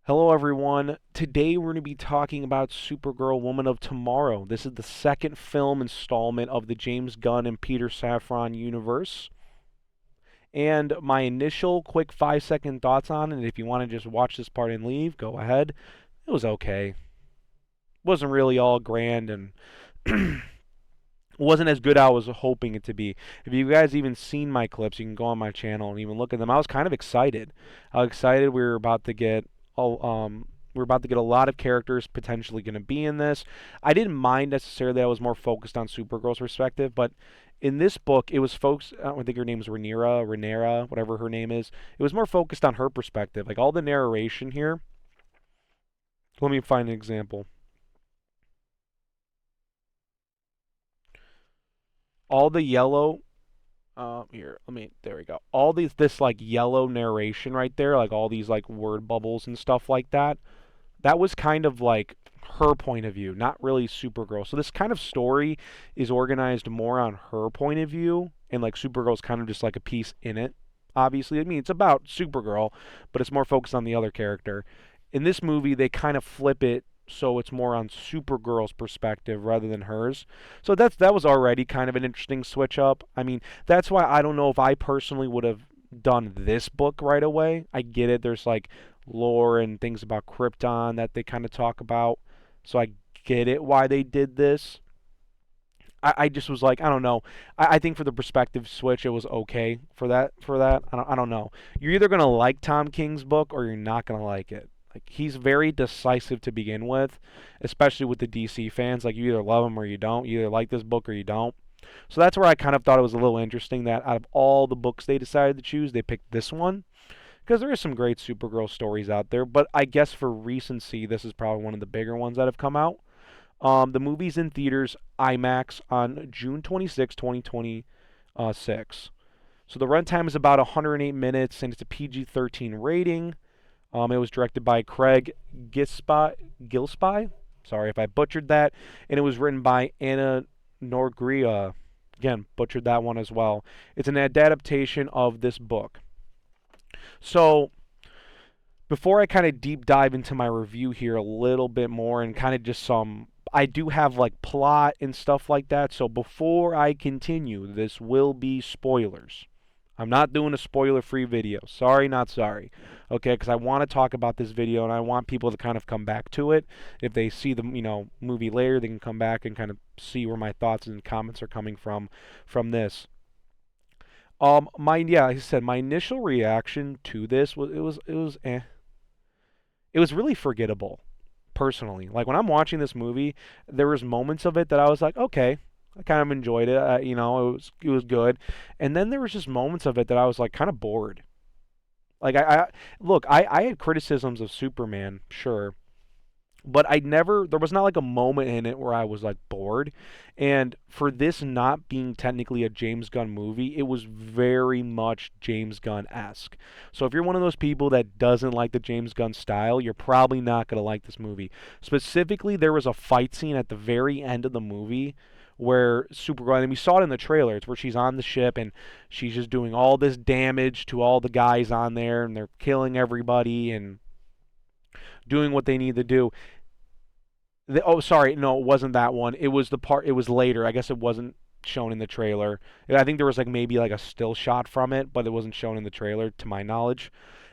Hello, everyone. Today we're going to be talking about Supergirl Woman of Tomorrow. This is the second film installment of the James Gunn and Peter Safran universe. And my initial quick 5-second thoughts on it, if you want to just watch this part and leave, go ahead. It was okay. Wasn't really all grand and wasn't as good as I was hoping it to be. If you guys even seen my clips, you can go on my channel and even look at them. I was kind of excited. I was excited we were about to get a lot of characters potentially going to be in this. I didn't mind necessarily. I was more focused on Supergirl's perspective, but in this book, it was folks. I don't think her name's Rhaenyra, whatever her name is. It was more focused on her perspective. Like all the narration here. Let me find an example. All the yellow. Here, there we go. All this like yellow narration right there, like all these like word bubbles and stuff like that. That was kind of like her point of view, not really Supergirl. So this kind of story is organized more on her point of view, and like Supergirl's kind of just like a piece in it. Obviously, I mean it's about Supergirl, but it's more focused on the other character. In this movie, they kind of flip it so it's more on Supergirl's perspective rather than hers. So that was already kind of an interesting switch up. I mean, that's why I don't know if I personally would have done this book right away. I get it. There's like lore and things about Krypton that they kind of talk about. So I get it why they did this. I just was like, I don't know. I think for the perspective switch, it was okay for that. I don't know. You're either gonna like Tom King's book or you're not gonna like it. Like he's very decisive to begin with, especially with the DC fans. Like you either love him or you don't. You either like this book or you don't. So that's where I kind of thought it was a little interesting that out of all the books they decided to choose, they picked this one because there is some great Supergirl stories out there. But I guess for recency, this is probably one of the bigger ones that have come out. The movie's in theaters IMAX on June 26, 2026. So the runtime is about 108 minutes and it's a PG-13 rating. It was directed by Craig Gillespie. Sorry if I butchered that. And it was written by Anna Norgria. Again, butchered that one as well. It's an adaptation of this book. So before I kind of deep dive into my review here a little bit more and kind of just some I do have like plot and stuff like that. So before I continue, this will be spoilers. I'm not doing a spoiler-free video. Sorry, not sorry. Okay, because I want to talk about this video and I want people to kind of come back to it. If they see the movie later, they can come back and kind of see where my thoughts and comments are coming from this. Like I said, my initial reaction to this was it was really forgettable. Personally, like when I'm watching this movie, there was moments of it that I was like, okay, I kind of enjoyed it. It was good, and then there was just moments of it that I was like kind of bored. Like I had criticisms of Superman, sure, but there was not like a moment in it where I was like bored. And for this not being technically a James Gunn movie, it was very much James Gunn-esque. So if you're one of those people that doesn't like the James Gunn style, you're probably not going to like this movie. Specifically, there was a fight scene at the very end of the movie where Supergirl, and we saw it in the trailer, it's where she's on the ship and she's just doing all this damage to all the guys on there and they're killing everybody and doing what they need to do. Sorry, no, it wasn't that one. It was the part. It was later. I guess it wasn't shown in the trailer. I think there was like maybe like a still shot from it, but it wasn't shown in the trailer, to my knowledge.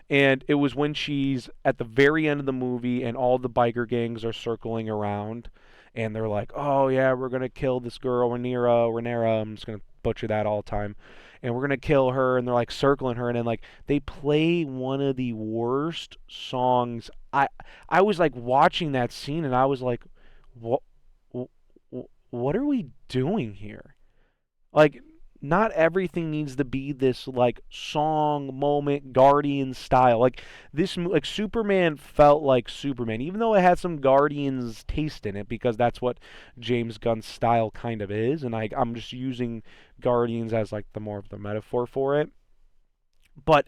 And it was when she's at the very end of the movie, and all the biker gangs are circling around, and they're like, "Oh yeah, we're gonna kill this girl, Rhaenyra. I'm just gonna butcher that all the time, and we're gonna kill her." And they're like circling her, and then like they play one of the worst songs. I was like watching that scene, and I was like, "What? What are we doing here?" Like, not everything needs to be this like song moment Guardian style. Like like Superman felt like Superman, even though it had some Guardians taste in it because that's what James Gunn's style kind of is. And I'm just using Guardians as like the more of the metaphor for it. But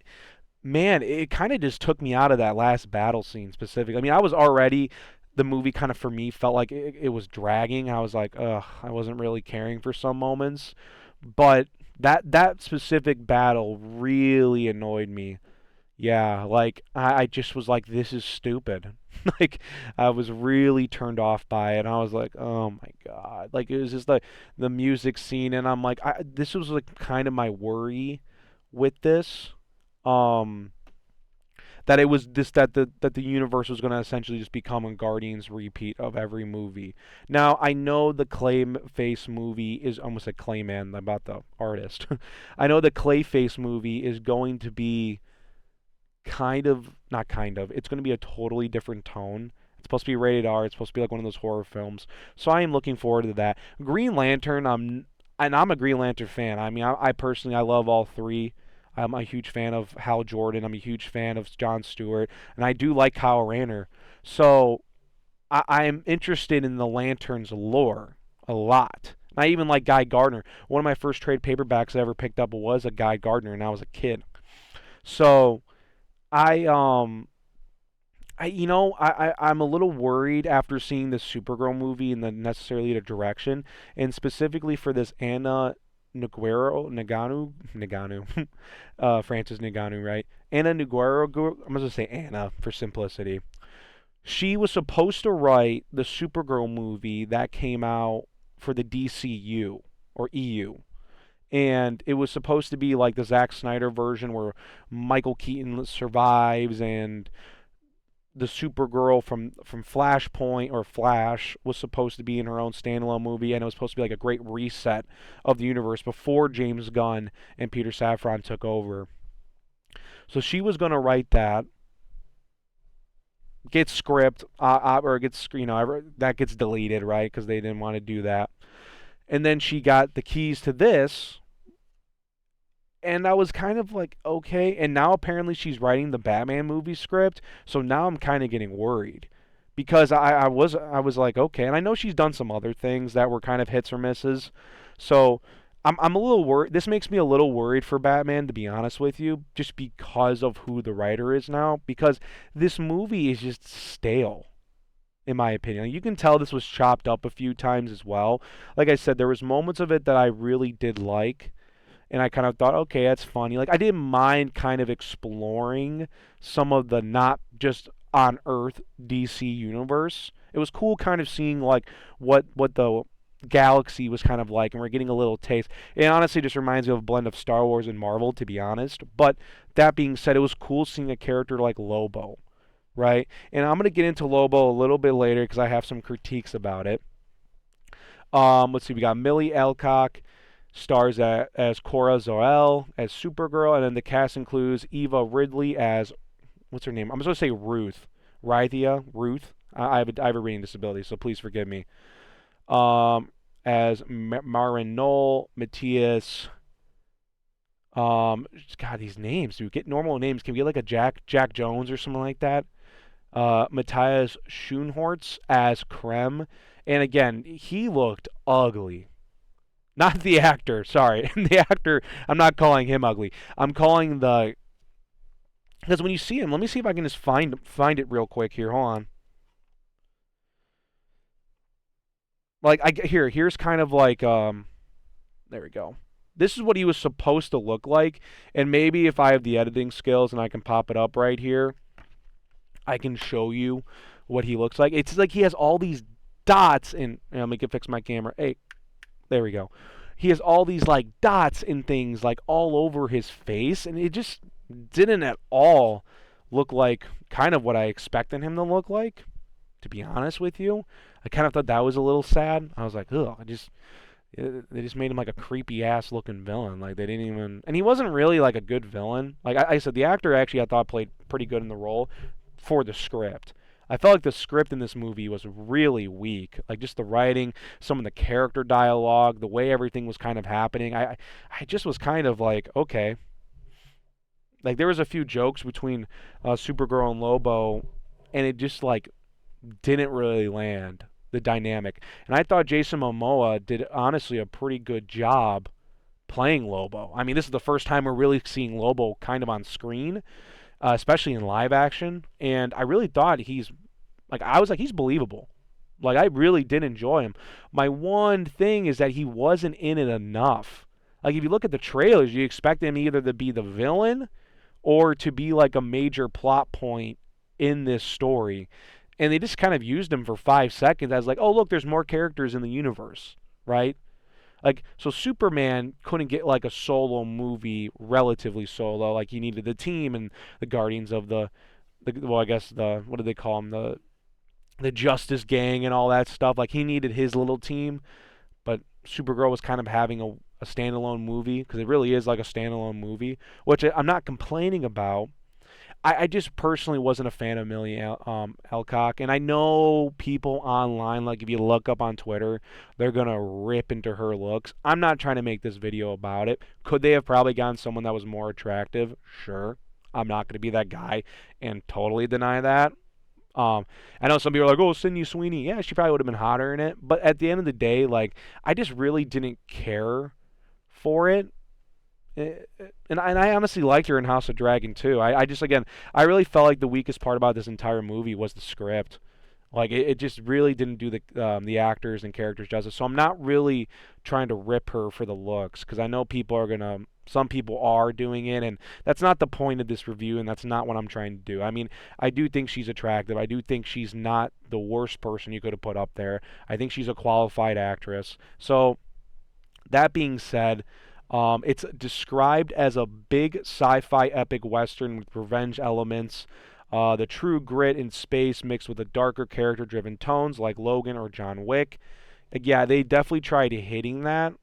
man, it kind of just took me out of that last battle scene specifically. I mean, I was already the movie kind of for me felt like it was dragging. I was like, ugh, I wasn't really caring for some moments, but that specific battle really annoyed me. Yeah, like I just was like, this is stupid. Like I was really turned off by it. I was like, oh my God. Like it was just like the music scene, and I'm like, this was like kind of my worry with this. Um, that it was this that the universe was going to essentially just become a Guardians repeat of every movie. Now I know the Clayface movie is almost a Clayman about the artist. I know the Clayface movie is going to be kind of not kind of it's going to be a totally different tone. It's supposed to be rated R. It's supposed to be like one of those horror films. So I am looking forward to that. Green Lantern, I'm a Green Lantern fan. I mean, I personally I love all three. I'm a huge fan of Hal Jordan. I'm a huge fan of Jon Stewart, and I do like Kyle Rayner. So I am interested in the Lanterns lore a lot. I even like Guy Gardner. One of my first trade paperbacks I ever picked up was a Guy Gardner, and I was a kid. So I I'm a little worried after seeing the Supergirl movie in the necessarily the direction, and specifically for this Anna Naganu, Francis Naganu, right? Anna Niguero, I'm gonna say Anna for simplicity. She was supposed to write the Supergirl movie that came out for the DCU or EU, and it was supposed to be like the Zack Snyder version where Michael Keaton survives, and the Supergirl from Flashpoint or Flash was supposed to be in her own standalone movie, and it was supposed to be like a great reset of the universe before James Gunn and Peter Safran took over. So she was going to write that, get script, or gets that gets deleted, right? Because they didn't want to do that. And then she got the keys to this, and I was kind of like, okay. And now apparently she's writing the Batman movie script, so now I'm kind of getting worried because I was like, okay. And I know she's done some other things that were kind of hits or misses, so I'm a little worried. This makes me a little worried for Batman, to be honest with you, just because of who the writer is now. Because this movie is just stale, in my opinion. You can tell this was chopped up a few times as well. Like I said, there was moments of it that I really did like, and I kind of thought, okay, that's funny. Like I didn't mind kind of exploring some of the not just on Earth DC universe. It was cool kind of seeing like what the galaxy was kind of like, and we're getting a little taste. It honestly just reminds me of a blend of Star Wars and Marvel, to be honest. But that being said, it was cool seeing a character like Lobo, right? And I'm gonna get into Lobo a little bit later because I have some critiques about it. Let's see, we got Millie Alcock stars as Cora Zor-El as Supergirl, and then the cast includes Eva Ridley as what's her name? I'm supposed to say Ruth, Ruthye, Ruth. I have a reading disability, so please forgive me. Um, as Marin Knoll, Matthias. God, these names. Do we get normal names? Can we get like a Jack Jones or something like that? Matthias Schoenhorst as Krem, and again, he looked ugly. Not the actor, sorry. The actor, I'm not calling him ugly. I'm calling the because when you see him, let me see if I can just find it real quick here. Hold on. Like here's kind of like there we go. This is what he was supposed to look like, and maybe if I have the editing skills and I can pop it up right here, I can show you what he looks like. It's like he has all these dots in. Let me fix my camera. Hey, there we go. He has all these like dots and things like all over his face, and it just didn't at all look like kind of what I expected him to look like. To be honest with you, I kind of thought that was a little sad. I was like, ugh, they just made him like a creepy ass looking villain. Like they didn't even, and he wasn't really like a good villain. Like I said, the actor actually I thought played pretty good in the role for the script. I felt like the script in this movie was really weak. Like just the writing, some of the character dialogue, the way everything was kind of happening. I just was kind of like, okay. Like there was a few jokes between Supergirl and Lobo, and it just like didn't really land the dynamic. And I thought Jason Momoa did honestly a pretty good job playing Lobo. I mean, this is the first time we're really seeing Lobo kind of on screen, especially in live action. And I really thought I was like, he's believable. Like, I really did enjoy him. My one thing is that he wasn't in it enough. Like, if you look at the trailers, you expect him either to be the villain or to be like a major plot point in this story. And they just kind of used him for 5 seconds as like, oh look, there's more characters in the universe, right? Like, so Superman couldn't get like a solo movie, relatively solo. Like he needed the team and the Guardians of the well, I guess the, what do they call them, the Justice Gang and all that stuff. Like he needed his little team, but Supergirl was kind of having a standalone movie because it really is like a standalone movie, which I'm not complaining about. I just personally wasn't a fan of Millie Alcock, and I know people online, like if you look up on Twitter, they're gonna rip into her looks. I'm not trying to make this video about it. Could they have probably gotten someone that was more attractive? Sure. I'm not gonna be that guy and totally deny that. Um, I know some people are like, "Oh, Sydney Sweeney." Yeah, she probably would have been hotter in it, but at the end of the day, like I just really didn't care for it. And I honestly liked her in House of Dragon too. I just, again, I really felt like the weakest part about this entire movie was the script. Like it just really didn't do the actors and characters justice. So I'm not really trying to rip her for the looks because I know some people are doing it, and that's not the point of this review, and that's not what I'm trying to do. I mean, I do think she's attractive. I do think she's not the worst person you could have put up there. I think she's a qualified actress. So that being said, it's described as a big sci-fi epic western with revenge elements, the true grit in space mixed with the darker character-driven tones like Logan or John Wick. Yeah, they definitely tried hitting that.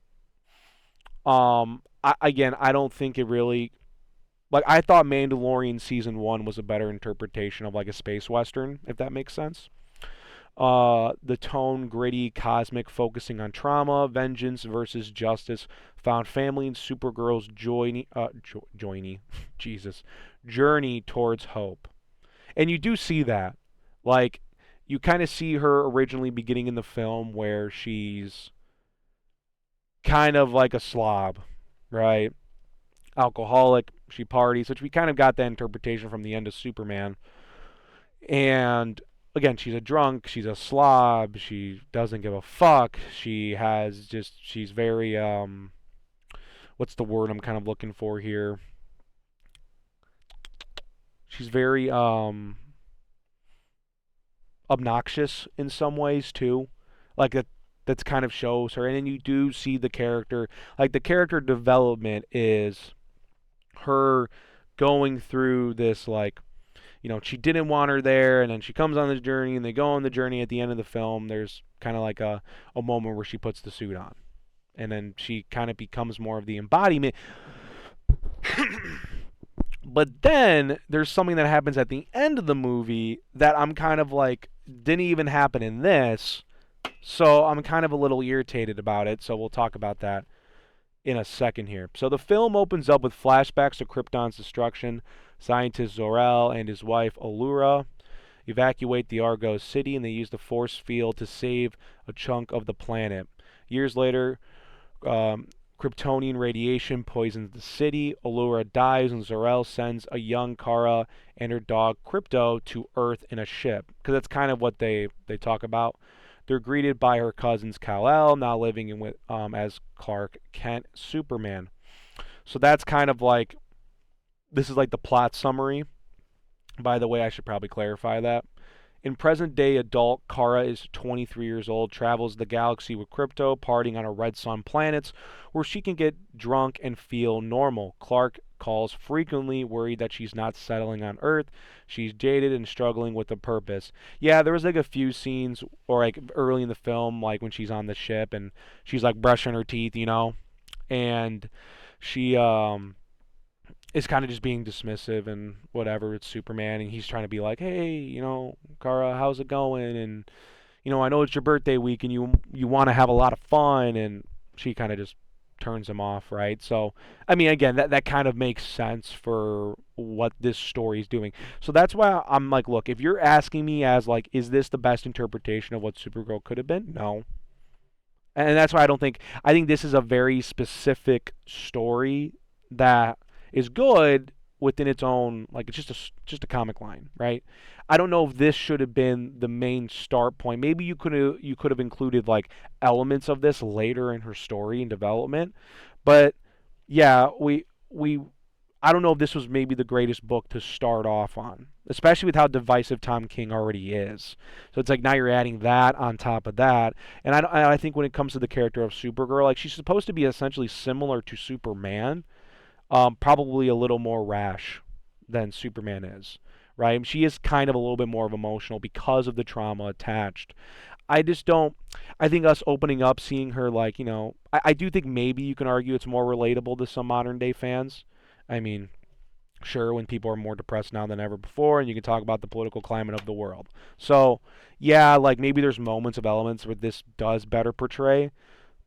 Again, I don't think it really, like, I thought Mandalorian season one was a better interpretation of like a space western, if that makes sense. The tone, gritty, cosmic, focusing on trauma, vengeance versus justice, found family in Supergirl's Jesus, journey towards hope. And you do see that. Like, you kind of see her originally beginning in the film where she's kind of like a slob, right? Alcoholic, she parties, which we kind of got that interpretation from the end of Superman. And again, she's a drunk, she's a slob, she doesn't give a fuck. She's very what's the word I'm kind of looking for here? She's very obnoxious in some ways too. Like that's kind of shows her. And then you do see the character, like the character development is her going through this, like, she didn't want her there, and then she comes on this journey, and they go on the journey. At the end of the film, there's kind of like a moment where she puts the suit on, and then she kind of becomes more of the embodiment. But then there's something that happens at the end of the movie that I'm kind of like, didn't even happen in this, so I'm kind of a little irritated about it, so we'll talk about that in a second here. So the film opens up with flashbacks to Krypton's destruction. Scientist Zor-El and his wife Allura evacuate the Argos city, and they use the force field to save a chunk of the planet. Years later, Kryptonian radiation poisons the city. Allura dies, and Zor-El sends a young Kara and her dog Crypto to Earth in a ship, because that's kind of what they talk about. They're greeted by her cousins Kal-El, now living in with as Clark Kent Superman. So that's kind of like, this is like the plot summary. By the way, I should probably clarify that. In present-day adult, Kara is 23 years old, travels the galaxy with Crypto, partying on a red sun planets where she can get drunk and feel normal. Clark calls frequently, worried that she's not settling on Earth. She's jaded and struggling with a purpose. Yeah, there was like a few scenes, or like early in the film, like when she's on the ship and she's like brushing her teeth, and she is kind of just being dismissive and whatever. It's Superman, and he's trying to be like, hey, Kara, how's it going? And I know it's your birthday week, and you want to have a lot of fun, and she kind of just turns him off, right? So, I mean, again, that kind of makes sense for what this story is doing. So that's why I'm like, look, if you're asking me as like, is this the best interpretation of what Supergirl could have been? No. And that's why I think this is a very specific story that is good within its own, like, it's just a comic line, right? I don't know if this should have been the main start point. Maybe you could have included like elements of this later in her story and development. But yeah, I don't know if this was maybe the greatest book to start off on, especially with how divisive Tom King already is. So it's like now you're adding that on top of that, and I think when it comes to the character of Supergirl, like she's supposed to be essentially similar to Superman, probably a little more rash than Superman is, right? She is kind of a little bit more of emotional because of the trauma attached. I just don't. I think us opening up, seeing her like I do think maybe you can argue it's more relatable to some modern day fans. I mean, sure, when people are more depressed now than ever before, and you can talk about the political climate of the world. So, yeah, like maybe there's moments of elements where this does better portray,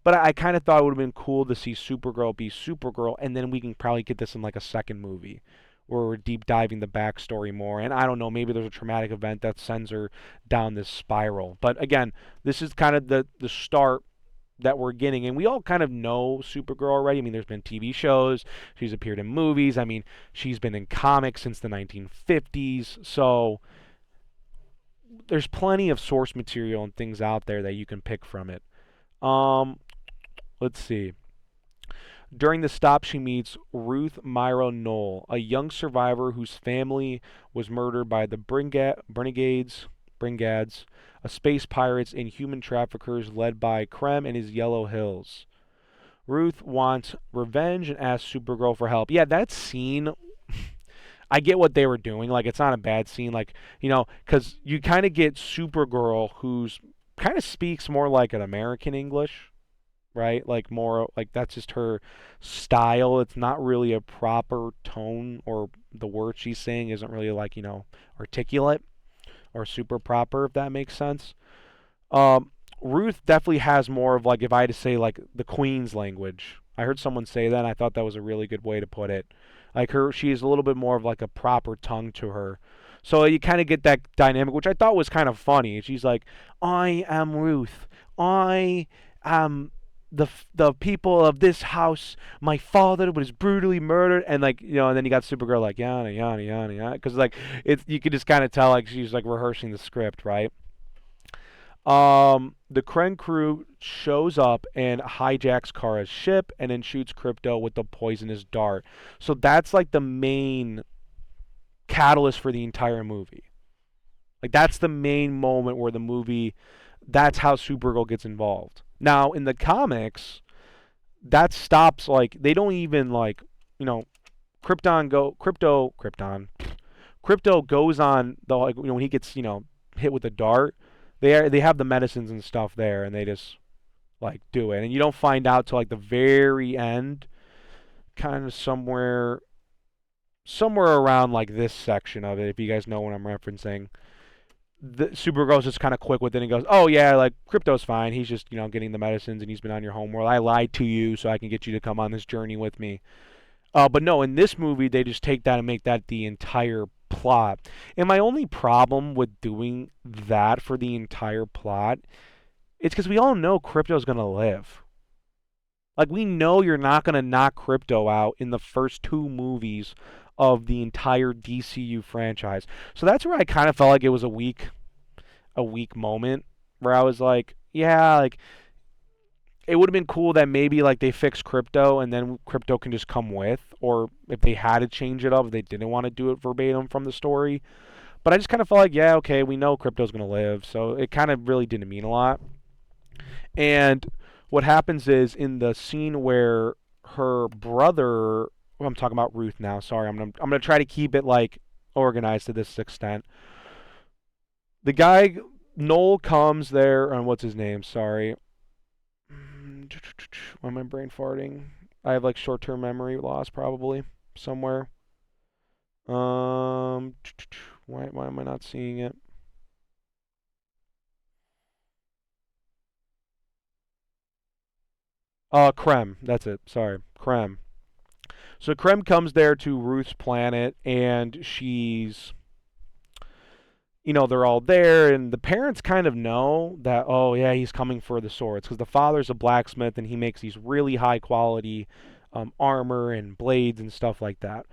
but I kind of thought it would have been cool to see Supergirl be Supergirl, and then we can probably get this in like a second movie where we're deep diving the backstory more. And I don't know, maybe there's a traumatic event that sends her down this spiral. But again, this is kind of the start that we're getting, and we all kind of know Supergirl already. I mean, there's been TV shows, she's appeared in movies. I mean, she's been in comics since the 1950s, so there's plenty of source material and things out there that you can pick from it. Um, let's see. During the stop, she meets Ruth Myra Knoll, a young survivor whose family was murdered by the Brigades, a space pirates and human traffickers led by Krem and his Yellow Hills. Ruth wants revenge and asks Supergirl for help. Yeah, that scene, I get what they were doing. Like, it's not a bad scene. Like, because you kind of get Supergirl, who's kind of speaks more like an American English, right? Like more like that's just her style. It's not really a proper tone, or the word she's saying isn't really like, articulate or super proper, if that makes sense. Um, Ruth definitely has more of like, if I had to say like the Queen's language. I heard someone say that, and I thought that was a really good way to put it. Like she is a little bit more of like a proper tongue to her. So you kind of get that dynamic, which I thought was kind of funny. She's like, "I am Ruth. I am the people of this house. My father was brutally murdered," and like and then you got Supergirl like yana yana yana yana, because like it's you could just kind of tell like she's like rehearsing the script, right? The Krem crew shows up and hijacks Kara's ship and then shoots Crypto with the poisonous dart. So that's like the main catalyst for the entire movie. Like that's the main moment where the movie, that's how Supergirl gets involved. Now in the comics, that stops like they don't even like Crypto goes on the like when he gets hit with a dart. They have the medicines and stuff there, and they just like do it, and you don't find out till like the very end, kind of somewhere around like this section of it. If you guys know what I'm referencing, the Supergirl's just kind of quick with it and goes, "Oh yeah, like Crypto's fine. He's just getting the medicines, and he's been on your homeworld. I lied to you so I can get you to come on this journey with me." But no, in this movie, they just take that and make that the entire plot. And my only problem with doing that for the entire plot is because we all know Crypto's going to live. Like, we know you're not going to knock Crypto out in the first two movies of the entire DCU franchise. So that's where I kind of felt like it was a weak moment where I was like, yeah, like it would have been cool that maybe like they fix Crypto and then Crypto can just come with, or if they had to change it up, if they didn't want to do it verbatim from the story. But I just kind of felt like, yeah, okay, we know Crypto's going to live, so it kind of really didn't mean a lot. And what happens is in the scene where her brother, well, I'm talking about Ruth now. Sorry, I'm gonna try to keep it like organized to this extent. The guy Noel comes there, and what's his name? Sorry, why am I brain farting? I have like short-term memory loss probably somewhere. Um, why am I not seeing it? Krem. That's it. Sorry, Krem. So Krem comes there to Ruth's planet, and they're all there, and the parents kind of know that, oh, yeah, he's coming for the swords, because the father's a blacksmith, and he makes these really high quality armor and blades and stuff like that.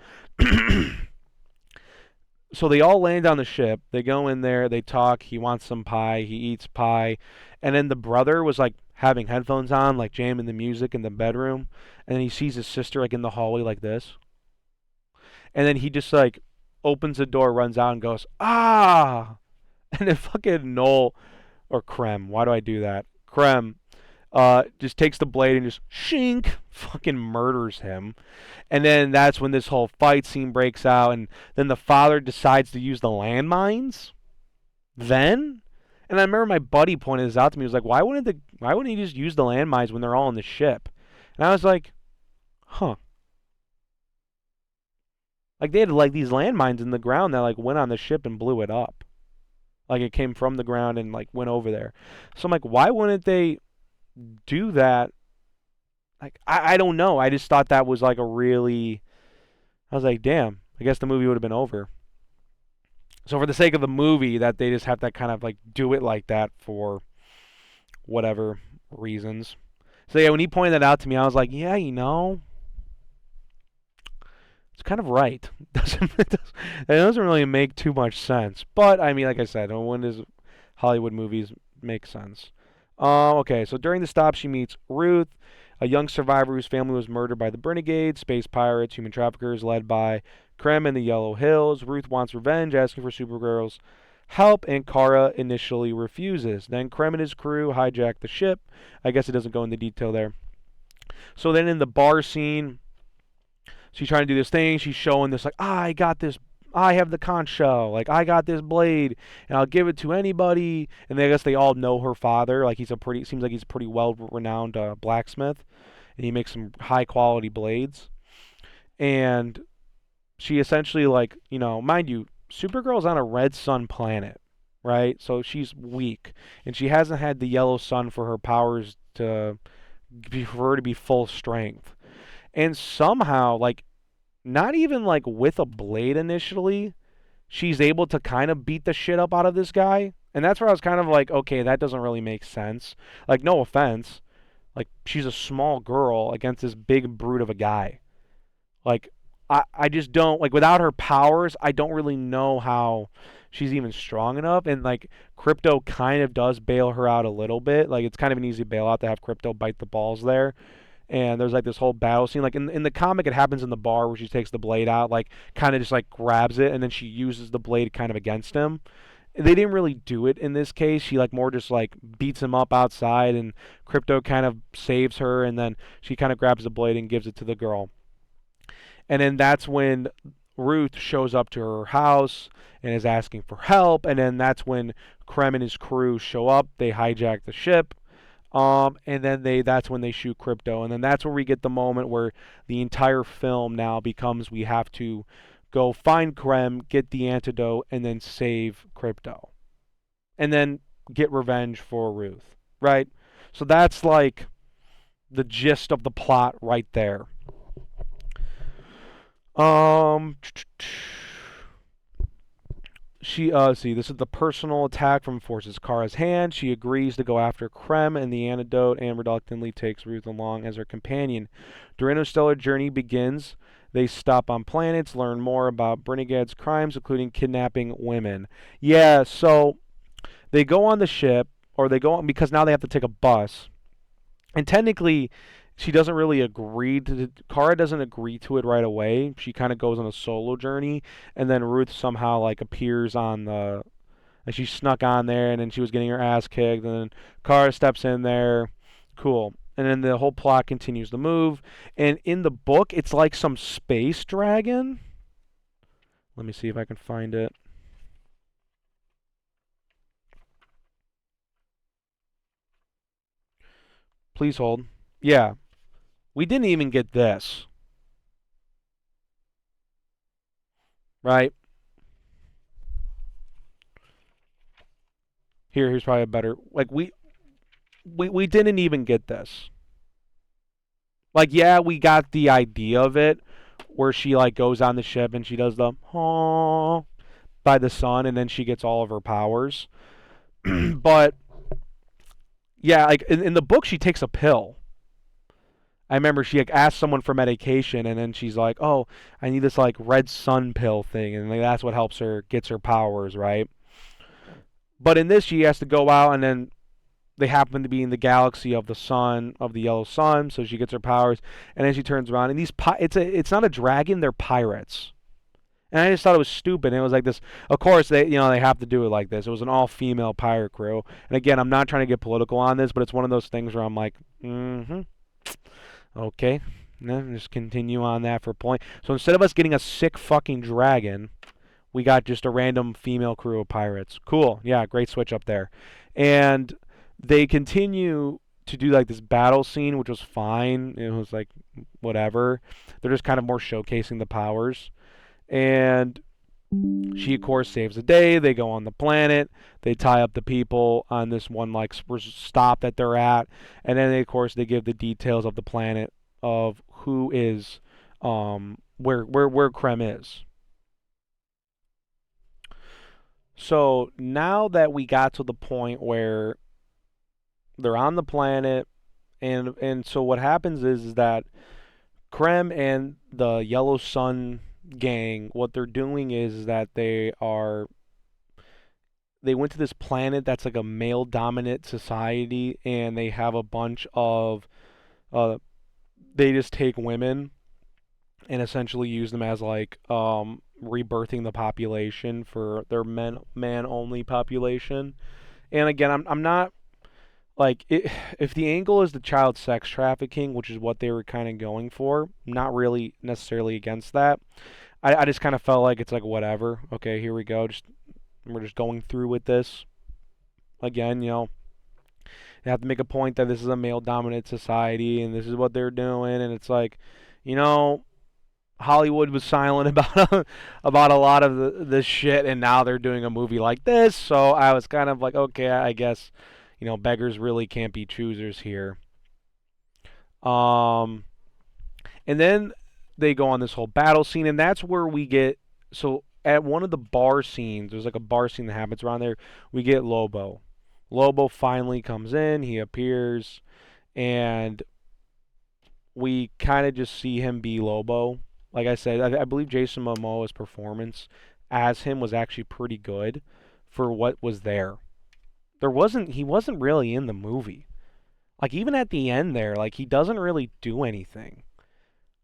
So they all land on the ship. They go in there, they talk. He wants some pie. He eats pie. And then the brother was like having headphones on, like jamming the music in the bedroom. And then he sees his sister like in the hallway like this. And then he just like opens the door, runs out, and goes, ah! And then fucking Noel, or Krem, why do I do that? Krem, just takes the blade and just shink, fucking murders him. And then that's when this whole fight scene breaks out, and then the father decides to use the landmines. Then, and I remember my buddy pointed this out to me. He was like, why wouldn't he just use the landmines when they're all on the ship? And I was like, huh. Like they had like these landmines in the ground that like went on the ship and blew it up. Like it came from the ground and like went over there. So I'm like, why wouldn't they do that? Like I don't know. I just thought that was like a really. I was like, damn. I guess the movie would have been over. So for the sake of the movie, that they just have to kind of like do it like that for whatever reasons. So yeah, when he pointed that out to me, I was like, yeah, it's kind of right. It doesn't really make too much sense. But I mean, like I said, when does Hollywood movies make sense? Okay, so during the stop, she meets Ruth, a young survivor whose family was murdered by the Renegades, space pirates, human traffickers led by Krem in the Yellow Hills. Ruth wants revenge, asking for Supergirl's help, and Kara initially refuses. Then Krem and his crew hijack the ship. I guess it doesn't go into detail there. So then in the bar scene, she's trying to do this thing. She's showing this, like, I got this. I have the conch shell. Like, I got this blade, and I'll give it to anybody. And I guess they all know her father. Like, seems like he's a pretty well-renowned blacksmith. And he makes some high-quality blades. And she essentially, like, mind you, Supergirl's on a red sun planet, right? So she's weak. And she hasn't had the yellow sun for her powers for her to be full strength. And somehow, like, not even like with a blade initially, she's able to kind of beat the shit up out of this guy. And that's where I was kind of like, okay, that doesn't really make sense. Like, no offense. Like, she's a small girl against this big brute of a guy. Like, I just don't, like, without her powers, I don't really know how she's even strong enough. And, like, Krypto kind of does bail her out a little bit. Like, it's kind of an easy bailout to have Krypto bite the balls there. And there's like this whole battle scene. Like in the comic, it happens in the bar where she takes the blade out, like kind of just like grabs it, and then she uses the blade kind of against him. They didn't really do it in this case. She like more just like beats him up outside, and Krypto kind of saves her, and then she kind of grabs the blade and gives it to the girl. And then that's when Ruth shows up to her house and is asking for help. And then that's when Krem and his crew show up. They hijack the ship. And then that's when they shoot Krypto. And then that's where we get the moment where the entire film now becomes we have to go find Krem, get the antidote, and then save Krypto. And then get revenge for Ruth. Right? So that's like the gist of the plot right there. See, this is the personal attack from forces Kara's hand. She agrees to go after Krem and the antidote and reluctantly takes Ruth along as her companion. Their interstellar journey begins. They stop on planets, learn more about Renegade's crimes, including kidnapping women. Yeah, so they go on the ship, or they go on because now they have to take a bus. And technically, she doesn't really agree to Kara doesn't agree to it right away. She kind of goes on a solo journey, and then Ruth somehow like appears on the, and she snuck on there, and then she was getting her ass kicked, and then Kara steps in there, cool, and then the whole plot continues to move. And in the book, it's like some space dragon. Let me see if I can find it. Please hold. Yeah. We didn't even get this. Right? Here's probably a better, like we didn't even get this. Like, yeah, we got the idea of it where she like goes on the ship and she does the by the sun, and then she gets all of her powers. But yeah, like in the book she takes a pill. I remember she like asked someone for medication, and then she's like, "Oh, I need this like red sun pill thing," and like, that's what helps her gets her powers, right? But in this, she has to go out, and then they happen to be in the galaxy of the sun, of the yellow sun, so she gets her powers, and then she turns around, and it's not a dragon, they're pirates. And I just thought it was stupid. And it was like this. Of course, they have to do it like this. It was an all-female pirate crew. And again, I'm not trying to get political on this, but it's one of those things where I'm like, okay, just continue on that for point. So instead of us getting a sick fucking dragon, we got just a random female crew of pirates. Cool. Yeah, great switch up there. And they continue to do like this battle scene, which was fine. It was like whatever. They're just kind of more showcasing the powers. And she, of course, saves the day. They go on the planet. They tie up the people on this one like stop that they're at, and then of course they give the details of the planet of who is where Krem is. So now that we got to the point where they're on the planet, and so what happens is that Krem and the Yellow Sun gang, what they're doing is that they went to this planet that's like a male dominant society, and they have a bunch of they just take women and essentially use them as like rebirthing the population for their man only population. And again, I'm not like if the angle is the child sex trafficking, which is what they were kind of going for, I'm not really necessarily against that. I just kind of felt like it's like whatever. Okay, here we go. We're just going through with this. Again, they have to make a point that this is a male dominant society and this is what they're doing, and it's like, Hollywood was silent about about a lot of this shit, and now they're doing a movie like this. So I was kind of like, okay, I guess, beggars really can't be choosers here. And then they go on this whole battle scene, and that's where we get so at one of the bar scenes. There's like a bar scene that happens around there. We get Lobo. Lobo finally comes in. He appears, and we kind of just see him be Lobo. Like I said, I believe Jason Momoa's performance as him was actually pretty good for what was there. He wasn't really in the movie. Like even at the end there, like he doesn't really do anything.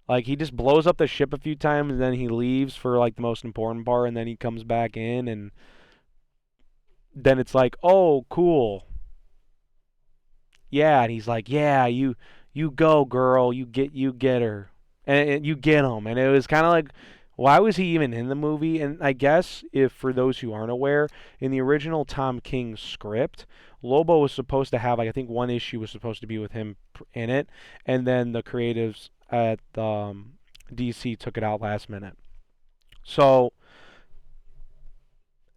Like he just blows up the ship a few times and then he leaves for like the most important part and then he comes back in and then it's like, "Oh, cool. Yeah." And he's like, "Yeah, you go, girl. You get her." And you get him. And it was kind of like, why was he even in the movie? And I guess if for those who aren't aware, in the original Tom King script, Lobo was supposed to have like I think one issue was supposed to be with him in it, and then the creatives at DC took it out last minute. So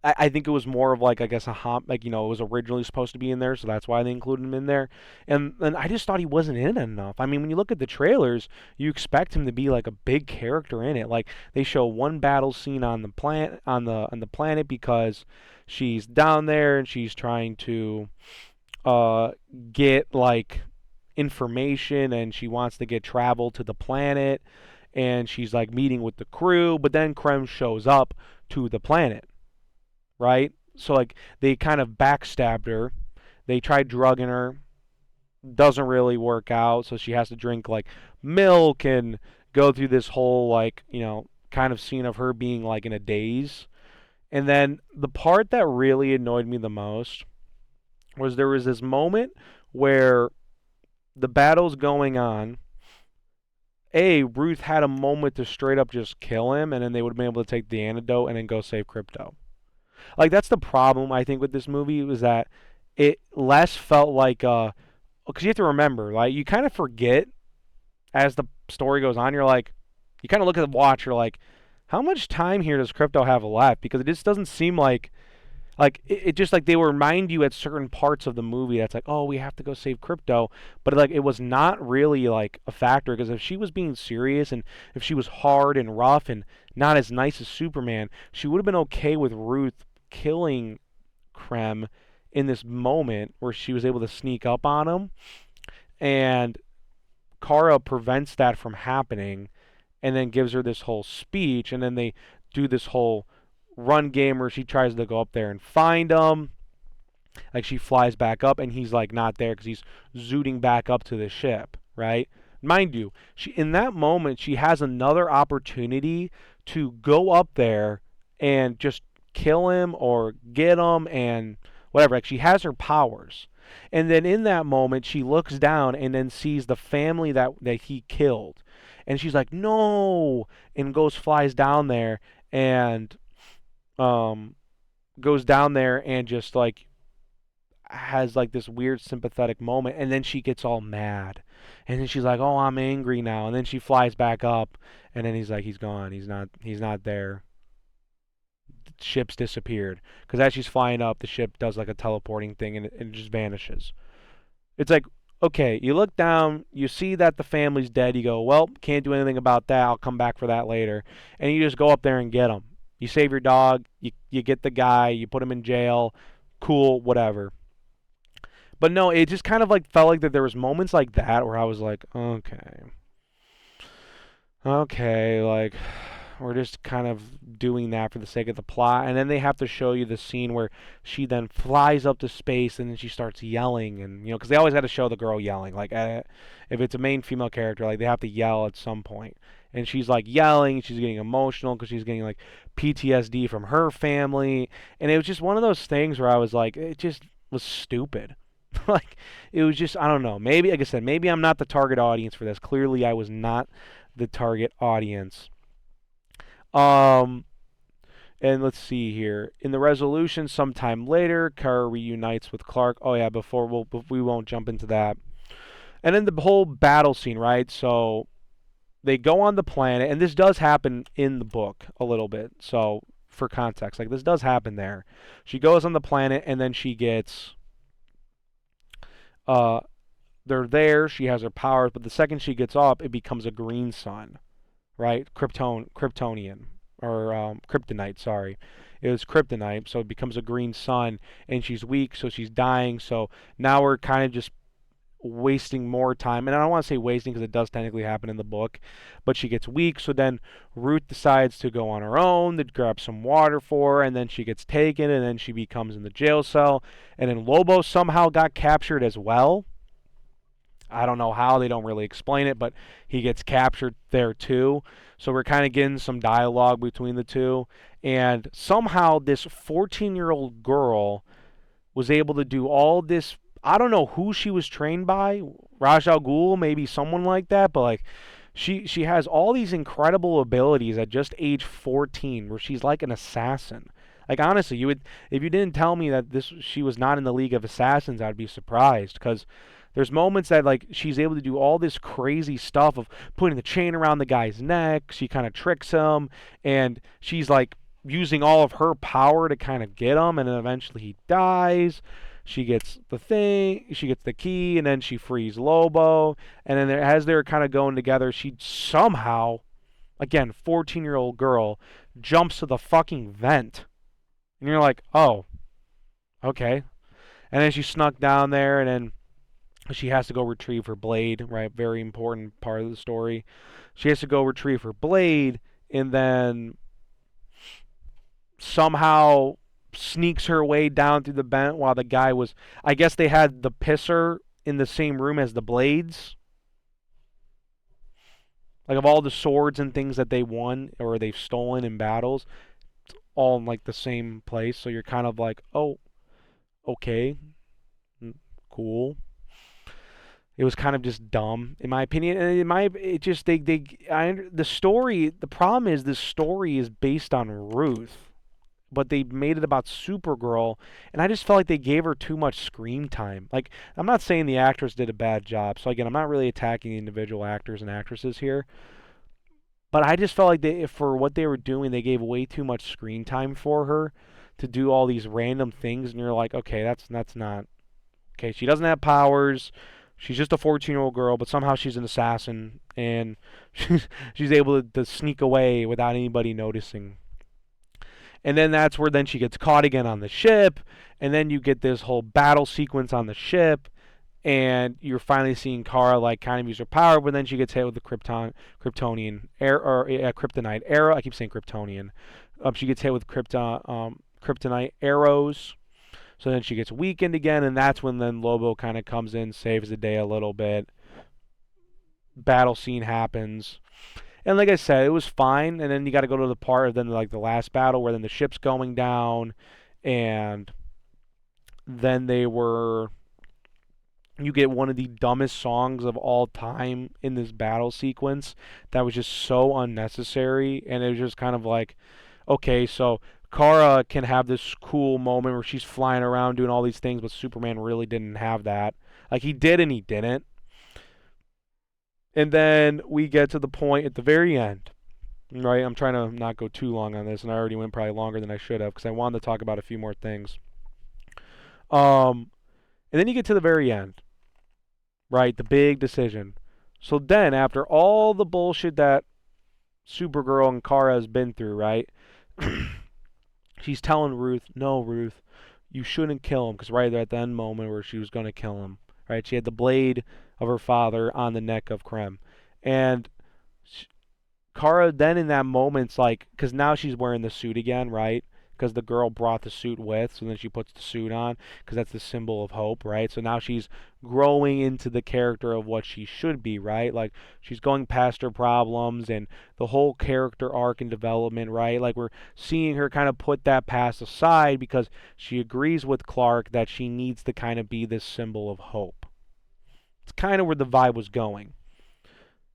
I think it was more of like I guess like it was originally supposed to be in there, so that's why they included him in there. And I just thought he wasn't in it enough. I mean, when you look at the trailers, you expect him to be like a big character in it. Like they show one battle scene on the planet on the planet because she's down there and she's trying to get like information and she wants to get travel to the planet and she's like meeting with the crew, but then Krem shows up to the planet, right? So like they kind of backstabbed her. They tried drugging her. Doesn't really work out, so she has to drink like milk and go through this whole like, kind of scene of her being like in a daze. And then the part that really annoyed me the most was there was this moment where the battle's going on. Ruth had a moment to straight up just kill him, and then they would have been able to take the antidote and then go save Crypto. Like that's the problem I think with this movie was that it less felt like because you have to remember, like you kind of forget as the story goes on. You're like, you kind of look at the watch. You're like, how much time here does Crypto have left? Because it just doesn't seem like it just like they will remind you at certain parts of the movie that's like, oh, we have to go save Crypto, but like it was not really like a factor because if she was being serious and if she was hard and rough and not as nice as Superman, she would have been okay with Ruth killing Krem in this moment where she was able to sneak up on him, and Kara prevents that from happening and then gives her this whole speech, and then they do this whole run game where she tries to go up there and find him. Like she flies back up and he's like not there because he's zooting back up to the ship, right? Mind you, she in that moment she has another opportunity to go up there and just kill him or get him and whatever. Like she has her powers. And then in that moment, she looks down and then sees the family that he killed. And she's like, no! And flies down there and um, goes down there and just like has like this weird sympathetic moment. And then she gets all mad. And then she's like, oh, I'm angry now. And then she flies back up. And then he's like, he's gone. He's not there. The ship's disappeared. Because as she's flying up, the ship does like a teleporting thing and it just vanishes. It's like, okay, you look down, you see that the family's dead, you go, well, can't do anything about that, I'll come back for that later. And you just go up there and get them. You save your dog, you get the guy, you put him in jail, cool, whatever. But no, it just kind of like felt like that there was moments like that where I was like, okay, like we're just kind of doing that for the sake of the plot. And then they have to show you the scene where she then flies up to space and then she starts yelling. And, because they always got to show the girl yelling. Like, if it's a main female character, like, they have to yell at some point. And she's, like, yelling. She's getting emotional because she's getting, like, PTSD from her family. And it was just one of those things where I was like, it just was stupid. Like, it was just, I don't know. Maybe, like I said, maybe I'm not the target audience for this. Clearly, I was not the target audience. And let's see here. In the resolution, sometime later, Kara reunites with Clark. Oh yeah, we won't jump into that. And then the whole battle scene, right? So they go on the planet, and this does happen in the book a little bit. So for context, like this does happen there. She goes on the planet, and then she gets. They're there. She has her powers, but the second she gets up, it becomes a green sun. Right? Kryptonian, or kryptonite, sorry. It was kryptonite, so it becomes a green sun, and she's weak, so she's dying, so now we're kind of just wasting more time, and I don't want to say wasting because it does technically happen in the book, but she gets weak, so then Ruth decides to go on her own, to grab some water for her, and then she gets taken, and then she becomes in the jail cell, and then Lobo somehow got captured as well. I don't know how, they don't really explain it, but he gets captured there too. So we're kind of getting some dialogue between the two. And somehow this 14-year-old girl was able to do all this. I don't know who she was trained by. Ra's al Ghul, maybe someone like that. But like she has all these incredible abilities at just age 14 where she's like an assassin. Like honestly, if you didn't tell me that she was not in the League of Assassins, I'd be surprised because there's moments that like she's able to do all this crazy stuff of putting the chain around the guy's neck. She kind of tricks him, and she's like using all of her power to kind of get him, and then eventually he dies. She gets the thing, she gets the key, and then she frees Lobo. And then as they're kind of going together, she somehow, again, 14-year-old girl, jumps to the fucking vent. And you're like, oh, okay. And then she snuck down there, and then she has to go retrieve her blade, right? Very important part of the story. She has to go retrieve her blade and then somehow sneaks her way down through the vent while the guy was... I guess they had the pisser in the same room as the blades. Like of all the swords and things that they won or they've stolen in battles, it's all in like the same place. So you're kind of like, oh, okay, cool. It was kind of just dumb, in my opinion. And the story. The problem is the story is based on Ruth, but they made it about Supergirl, and I just felt like they gave her too much screen time. Like, I'm not saying the actress did a bad job. So again, I'm not really attacking the individual actors and actresses here, but I just felt like for what they were doing, they gave way too much screen time for her to do all these random things, and you're like, okay, that's not okay. She doesn't have powers. She's just a 14-year-old girl, but somehow she's an assassin, and she's able to sneak away without anybody noticing. And then that's where then she gets caught again on the ship, and then you get this whole battle sequence on the ship, and you're finally seeing Kara like kind of use her power, but then she gets hit with the Kryptonian kryptonite arrow. I keep saying Kryptonian. She gets hit with kryptonite arrows. So then she gets weakened again, and that's when then Lobo kind of comes in, saves the day a little bit. Battle scene happens. And like I said, it was fine. And then you got to go to the part of then like the last battle where then the ship's going down, and then you get one of the dumbest songs of all time in this battle sequence that was just so unnecessary, and it was just kind of like, okay, so Kara can have this cool moment where she's flying around doing all these things, but Superman really didn't have that. Like he did and he didn't. And then we get to the point at the very end, right? I'm trying to not go too long on this, and I already went probably longer than I should have because I wanted to talk about a few more things. Um, and then you get to the very end, right? The big decision. So then, after all the bullshit that Supergirl and Kara has been through, right? She's telling Ruth, "No, Ruth, you shouldn't kill him," because right at the end moment where she was going to kill him, right? She had the blade of her father on the neck of Krem, and Kara then in that moment's like, because now she's wearing the suit again, right? Because the girl brought the suit with, so then she puts the suit on, because that's the symbol of hope, right? So now she's growing into the character of what she should be, right? Like, she's going past her problems and the whole character arc and development, right? Like, we're seeing her kind of put that past aside because she agrees with Clark that she needs to kind of be this symbol of hope. It's kind of where the vibe was going.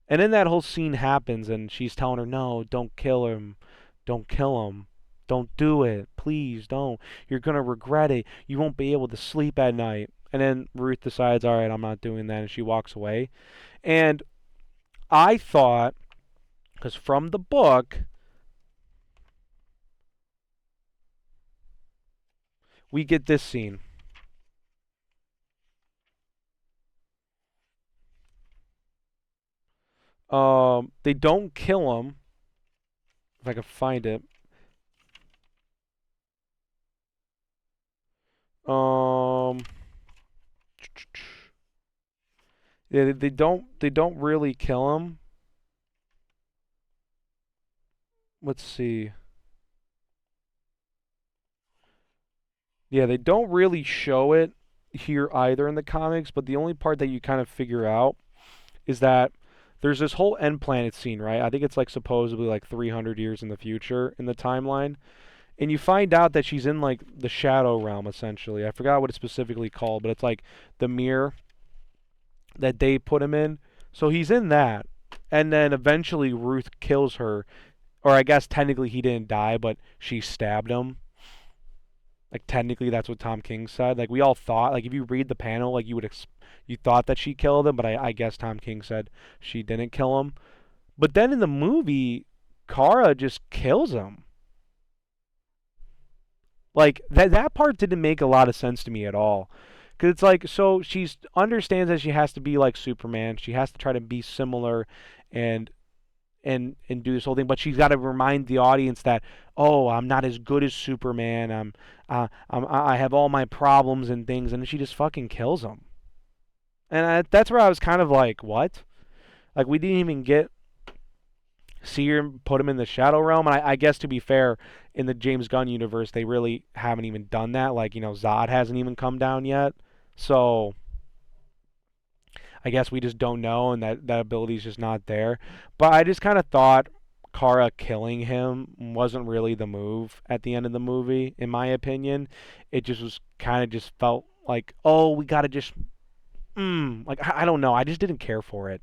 And then that whole scene happens, and she's telling her, "No, don't kill him. Don't kill him. Don't do it. Please don't. You're going to regret it. You won't be able to sleep at night." And then Ruth decides, "All right, I'm not doing that," and she walks away. And I thought, because from the book, we get this scene. They don't kill him, if I can find it. Um, yeah, they don't really kill him. Let's see. Yeah, they don't really show it here either in the comics, but the only part that you kind of figure out is that there's this whole end planet scene, right? I think it's like supposedly like 300 years in the future in the timeline. And you find out that she's in like the shadow realm essentially. I forgot what it's specifically called, but it's like the mirror that they put him in. So he's in that. And then eventually Ruth kills her, or I guess technically he didn't die, but she stabbed him. Like technically, that's what Tom King said. Like we all thought. Like if you read the panel, like you thought that she killed him, but I guess Tom King said she didn't kill him. But then in the movie, Kara just kills him. Like that part didn't make a lot of sense to me at all. Cause it's like so she's understands that she has to be like Superman. She has to try to be similar, and and do this whole thing. But she's got to remind the audience that, oh, I'm not as good as Superman. I have all my problems and things, and she just fucking kills him. And that's where I was kind of like, what? Like we didn't even get see her put him in the shadow realm. And I guess to be fair, in the James Gunn universe, they really haven't even done that. Like Zod hasn't even come down yet. So I guess we just don't know, and that ability is just not there. But I just kind of thought Kara killing him wasn't really the move at the end of the movie, in my opinion. It just was kind of just felt like, oh, we gotta just, like I don't know. I just didn't care for it.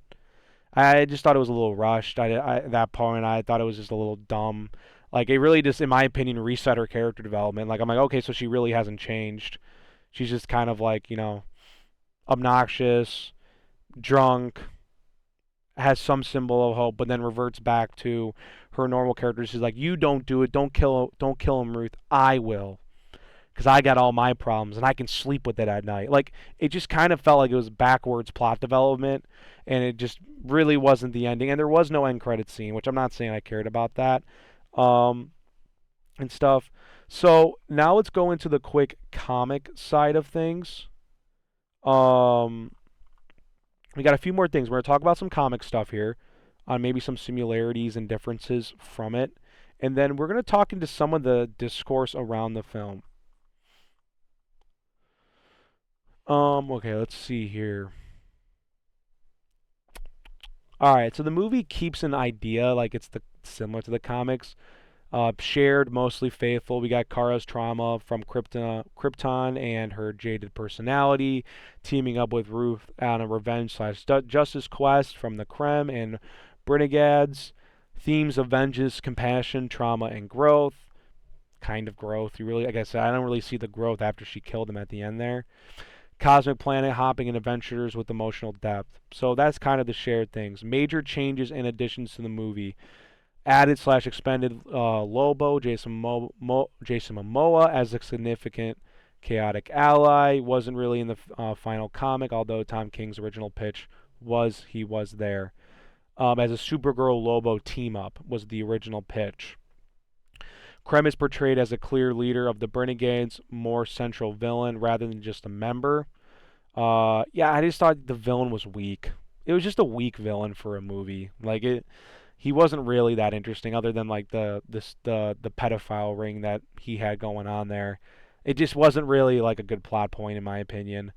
I just thought it was a little rushed. At that point, I thought it was just a little dumb. Like it really just, in my opinion, reset her character development. Like I'm like, okay, so she really hasn't changed. She's just kind of like obnoxious, drunk, has some symbol of hope, but then reverts back to her normal character. She's like, "You don't do it. Don't kill him, Ruth. I will, because I got all my problems and I can sleep with it at night." Like it just kind of felt like it was backwards plot development, and it just really wasn't the ending. And there was no end credit scene, which I'm not saying I cared about that, um, and stuff. So now let's go into the quick comic side of things. Um, we got a few more things. We're going to talk about some comic stuff here, on maybe some similarities and differences from it. And then we're going to talk into some of the discourse around the film. Okay, let's see here. All right, so the movie keeps an idea like it's the similar to the comics. Shared, mostly faithful. We got Kara's trauma from Krypton and her jaded personality, teaming up with Ruth on a revenge slash justice quest from the Krem and Brigades. Themes of vengeance, compassion, trauma, and growth. Kind of growth. You really, like I said, I don't really see the growth after she killed him at the end there. Cosmic planet hopping and adventures with emotional depth. So that's kind of the shared things. Major changes and additions to the movie. Added slash expanded Lobo, Jason Momoa as a significant chaotic ally. Wasn't really in the final comic, although Tom King's original pitch was he was there. As a Supergirl Lobo team up was the original pitch. Krem is portrayed as a clear leader of the Renegades, more central villain rather than just a member. Yeah, I just thought the villain was weak. It was just a weak villain for a movie. Like it, he wasn't really that interesting, other than like the pedophile ring that he had going on there. It just wasn't really like a good plot point in my opinion.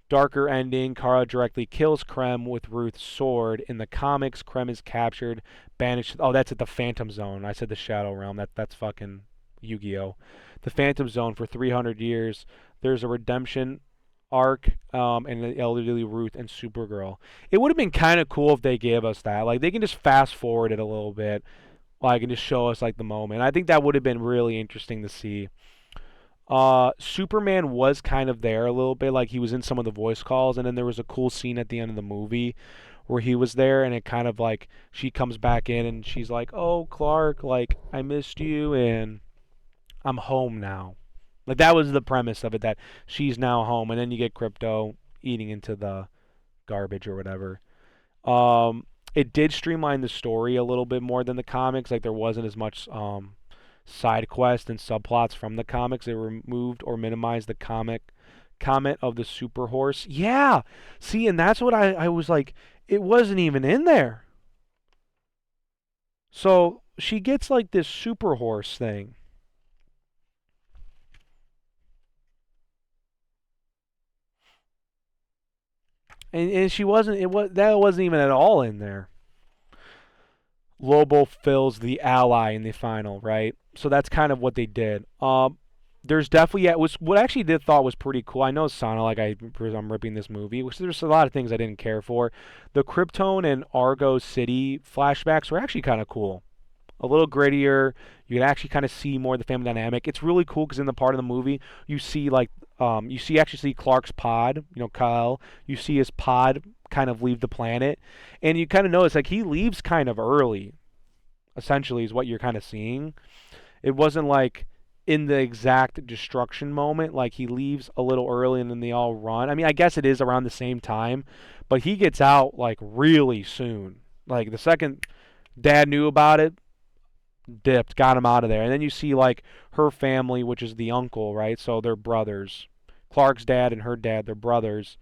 Darker ending. Kara directly kills Krem with Ruth's sword. In the comics, Krem is captured, banished. Oh, that's at the Phantom Zone. I said the Shadow Realm. That's fucking Yu-Gi-Oh. The Phantom Zone for 300 years. There's a redemption arc, and the elderly Ruth and Supergirl. It would have been kind of cool if they gave us that. Like they can just fast forward it a little bit, like and just show us like the moment. I think that would have been really interesting to see. Superman was kind of there a little bit, like he was in some of the voice calls, and then there was a cool scene at the end of the movie where he was there, and it kind of like she comes back in and she's like, "Oh, Clark, like I missed you, and I'm home now." Like that was the premise of it, that she's now home, and then you get Crypto eating into the garbage or whatever. It did streamline the story a little bit more than the comics. Like there wasn't as much side quests and subplots from the comics. They removed or minimized the comic comment of the super horse. Yeah, see, and that's what I was like. It wasn't even in there. So she gets like this super horse thing. And she wasn't. It was that wasn't even at all in there. Lobo fills the ally in the final, right? So that's kind of what they did. There's definitely, yeah, it was what I actually did thought was pretty cool. I know it's sounded like I'm ripping this movie, which there's a lot of things I didn't care for. The Krypton and Argo City flashbacks were actually kind of cool. A little grittier. You can actually kind of see more of the family dynamic. It's really cool because in the part of the movie you see like you see actually see Clark's pod, Kyle. You see his pod kind of leave the planet, and you kind of notice like he leaves kind of early. Essentially, is what you're kind of seeing. It wasn't like in the exact destruction moment. Like he leaves a little early and then they all run. I mean, I guess it is around the same time, but he gets out like really soon. Like the second Dad knew about it, dipped, got him out of there. And then you see like her family, which is the uncle, right? So they're brothers. Clark's dad and her dad, they're brothers.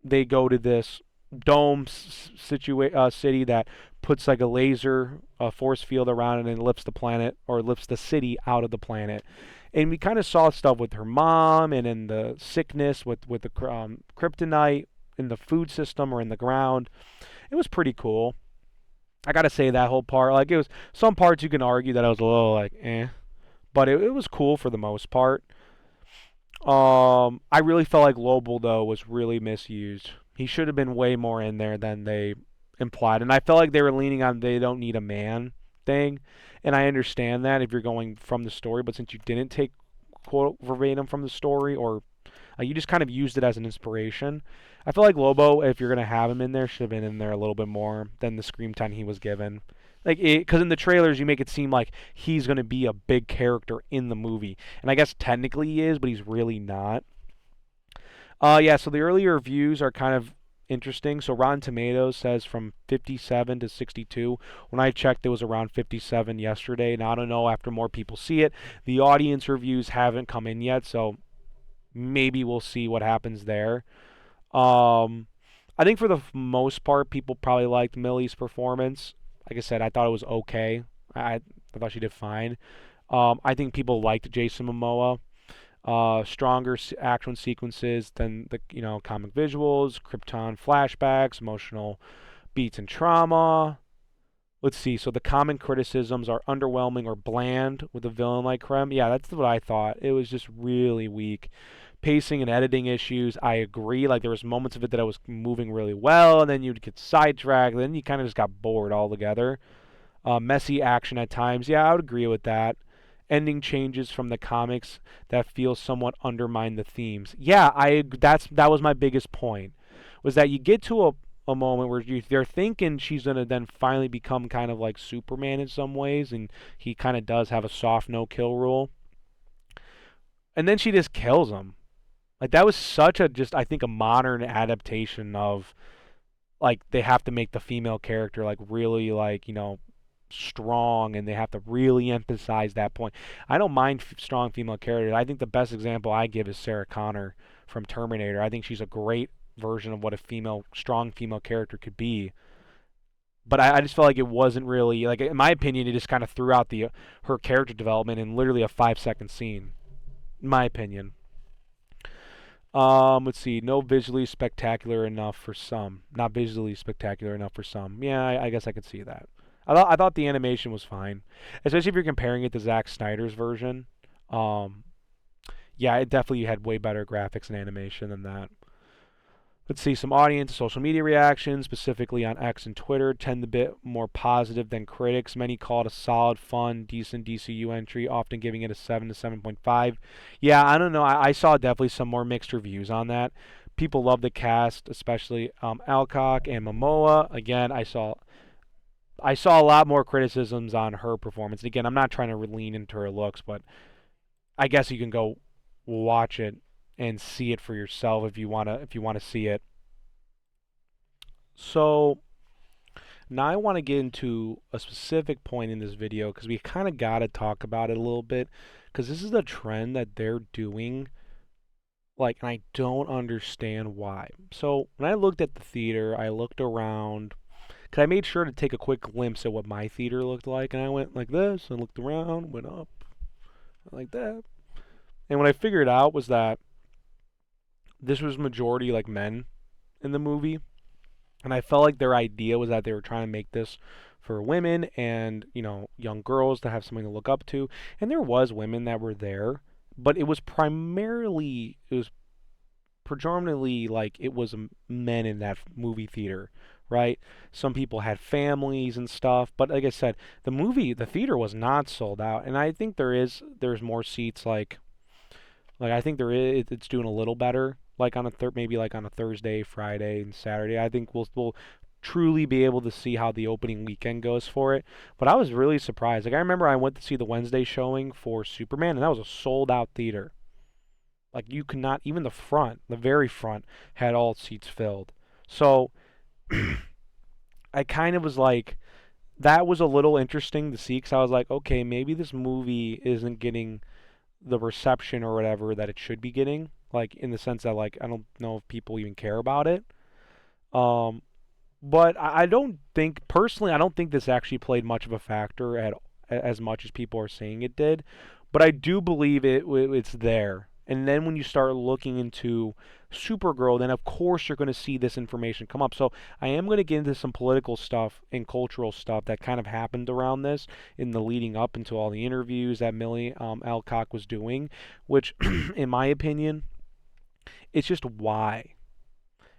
They go to this dome city that puts like a laser force field around it and lifts the planet or lifts the city out of the planet. And we kind of saw stuff with her mom and in the sickness with the kryptonite in the food system or in the ground. It was pretty cool. I gotta say that whole part, like it was some parts you can argue that I was a little like but it was cool for the most part. I really felt like Lobo though was really misused. He should have been way more in there than they implied, and I felt like they were leaning on they don't need a man thing, and I understand that if you're going from the story, but since you didn't take quote verbatim from the story or you just kind of used it as an inspiration, I feel like Lobo, if you're gonna have him in there, should have been in there a little bit more than the screen time he was given. Like, because in the trailers you make it seem like he's gonna be a big character in the movie, and I guess technically he is, but he's really not. Yeah. So the earlier reviews are kind of interesting. So Rotten Tomatoes says from 57 to 62. When I checked, it was around 57 yesterday. Now I don't know. After more people see it, the audience reviews haven't come in yet, so maybe we'll see what happens there. Um, I think for the most part, people probably liked Millie's performance. Like I said, I thought it was okay. I thought she did fine. I think people liked Jason Momoa. Stronger action sequences than the comic visuals, Krypton flashbacks, emotional Beats and trauma. Let's see. So the common criticisms are underwhelming or bland with a villain like Krem. Yeah, that's what I thought. It was just really weak. Pacing and editing issues, I agree. Like there was moments of it that I was moving really well, and then you'd get sidetracked. Then you kind of just got bored altogether. Messy action at times. Yeah, I would agree with that. Ending changes from the comics that feel somewhat undermine the themes. Yeah, that was my biggest point. Was that you get to a moment where they're thinking she's gonna then finally become kind of like Superman in some ways, and he kind of does have a soft no kill rule, and then she just kills him. Like that was such a just I think a modern adaptation of like they have to make the female character like really like strong, and they have to really emphasize that point. I don't mind strong female characters. I think the best example I give is Sarah Connor from Terminator. I think she's a great version of what a strong female character could be. But I just felt like it wasn't really like, in my opinion, it just kind of threw out the her character development in literally a 5 second scene. In my opinion. Let's see. No visually spectacular enough for some. Not visually spectacular enough for some. Yeah, I guess I could see that. I thought the animation was fine, especially if you're comparing it to Zack Snyder's version. Um, yeah, it definitely had way better graphics and animation than that. Let's see, some audience social media reactions, specifically on X and Twitter, tend a bit more positive than critics. Many call it a solid, fun, decent DCU entry, often giving it a 7 to 7.5. Yeah, I don't know. I saw definitely some more mixed reviews on that. People love the cast, especially Alcock and Momoa. Again, I saw a lot more criticisms on her performance. And again, I'm not trying to lean into her looks, but I guess you can go watch it and see it for yourself if you wanna see it. So now I want to get into a specific point in this video because we kind of got to talk about it a little bit because this is a trend that they're doing, like, and I don't understand why. So when I looked at the theater, I looked around because I made sure to take a quick glimpse at what my theater looked like, and I went like this and looked around, went up like that, and what I figured out was that this was majority like men in the movie, and I felt like their idea was that they were trying to make this for women and young girls to have something to look up to, and there was women that were there, but it was predominantly like it was men in that movie theater, right? Some people had families and stuff, but like I said, the theater was not sold out, and I think there's more seats like I think there is. It's doing a little better. Like on maybe like on a Thursday, Friday, and Saturday. I think we'll truly be able to see how the opening weekend goes for it. But I was really surprised. Like I remember I went to see the Wednesday showing for Superman, and that was a sold out theater. Like you could not even the very front, had all seats filled. So I kind of was like, that was a little interesting to see because I was like, okay, maybe this movie isn't getting the reception or whatever that it should be getting, like in the sense that like I don't know if people even care about it. Um, but I don't think personally, I don't think this actually played much of a factor at as much as people are saying it did. But I do believe it's there. And then when you start looking into Supergirl, then of course you're going to see this information come up. So I am going to get into some political stuff and cultural stuff that kind of happened around this in the leading up into all the interviews that Millie Alcock was doing, which, in my opinion, it's just why.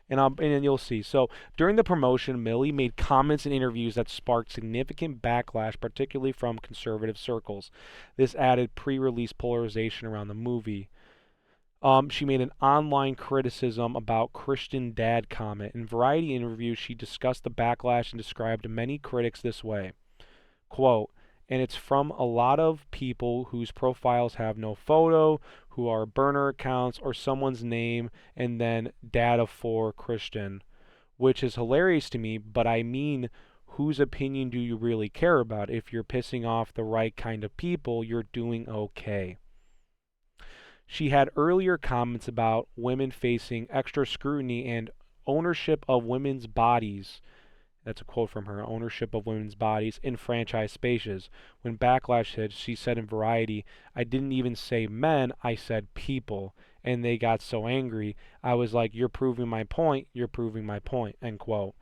And you'll see. So during the promotion, Millie made comments and interviews that sparked significant backlash, particularly from conservative circles. This added pre-release polarization around the movie. She made an online criticism about Christian dad comment. In Variety interviews, she discussed the backlash and described many critics this way. Quote, and it's from a lot of people whose profiles have no photo, who are burner accounts or someone's name and then data for Christian, which is hilarious to me, but I mean, whose opinion do you really care about? If you're pissing off the right kind of people, you're doing okay. She had earlier comments about women facing extra scrutiny and ownership of women's bodies. That's a quote from her, ownership of women's bodies in franchise spaces. When backlash hit, she said in Variety, I didn't even say men, I said people. And they got so angry. I was like, you're proving my point, end quote.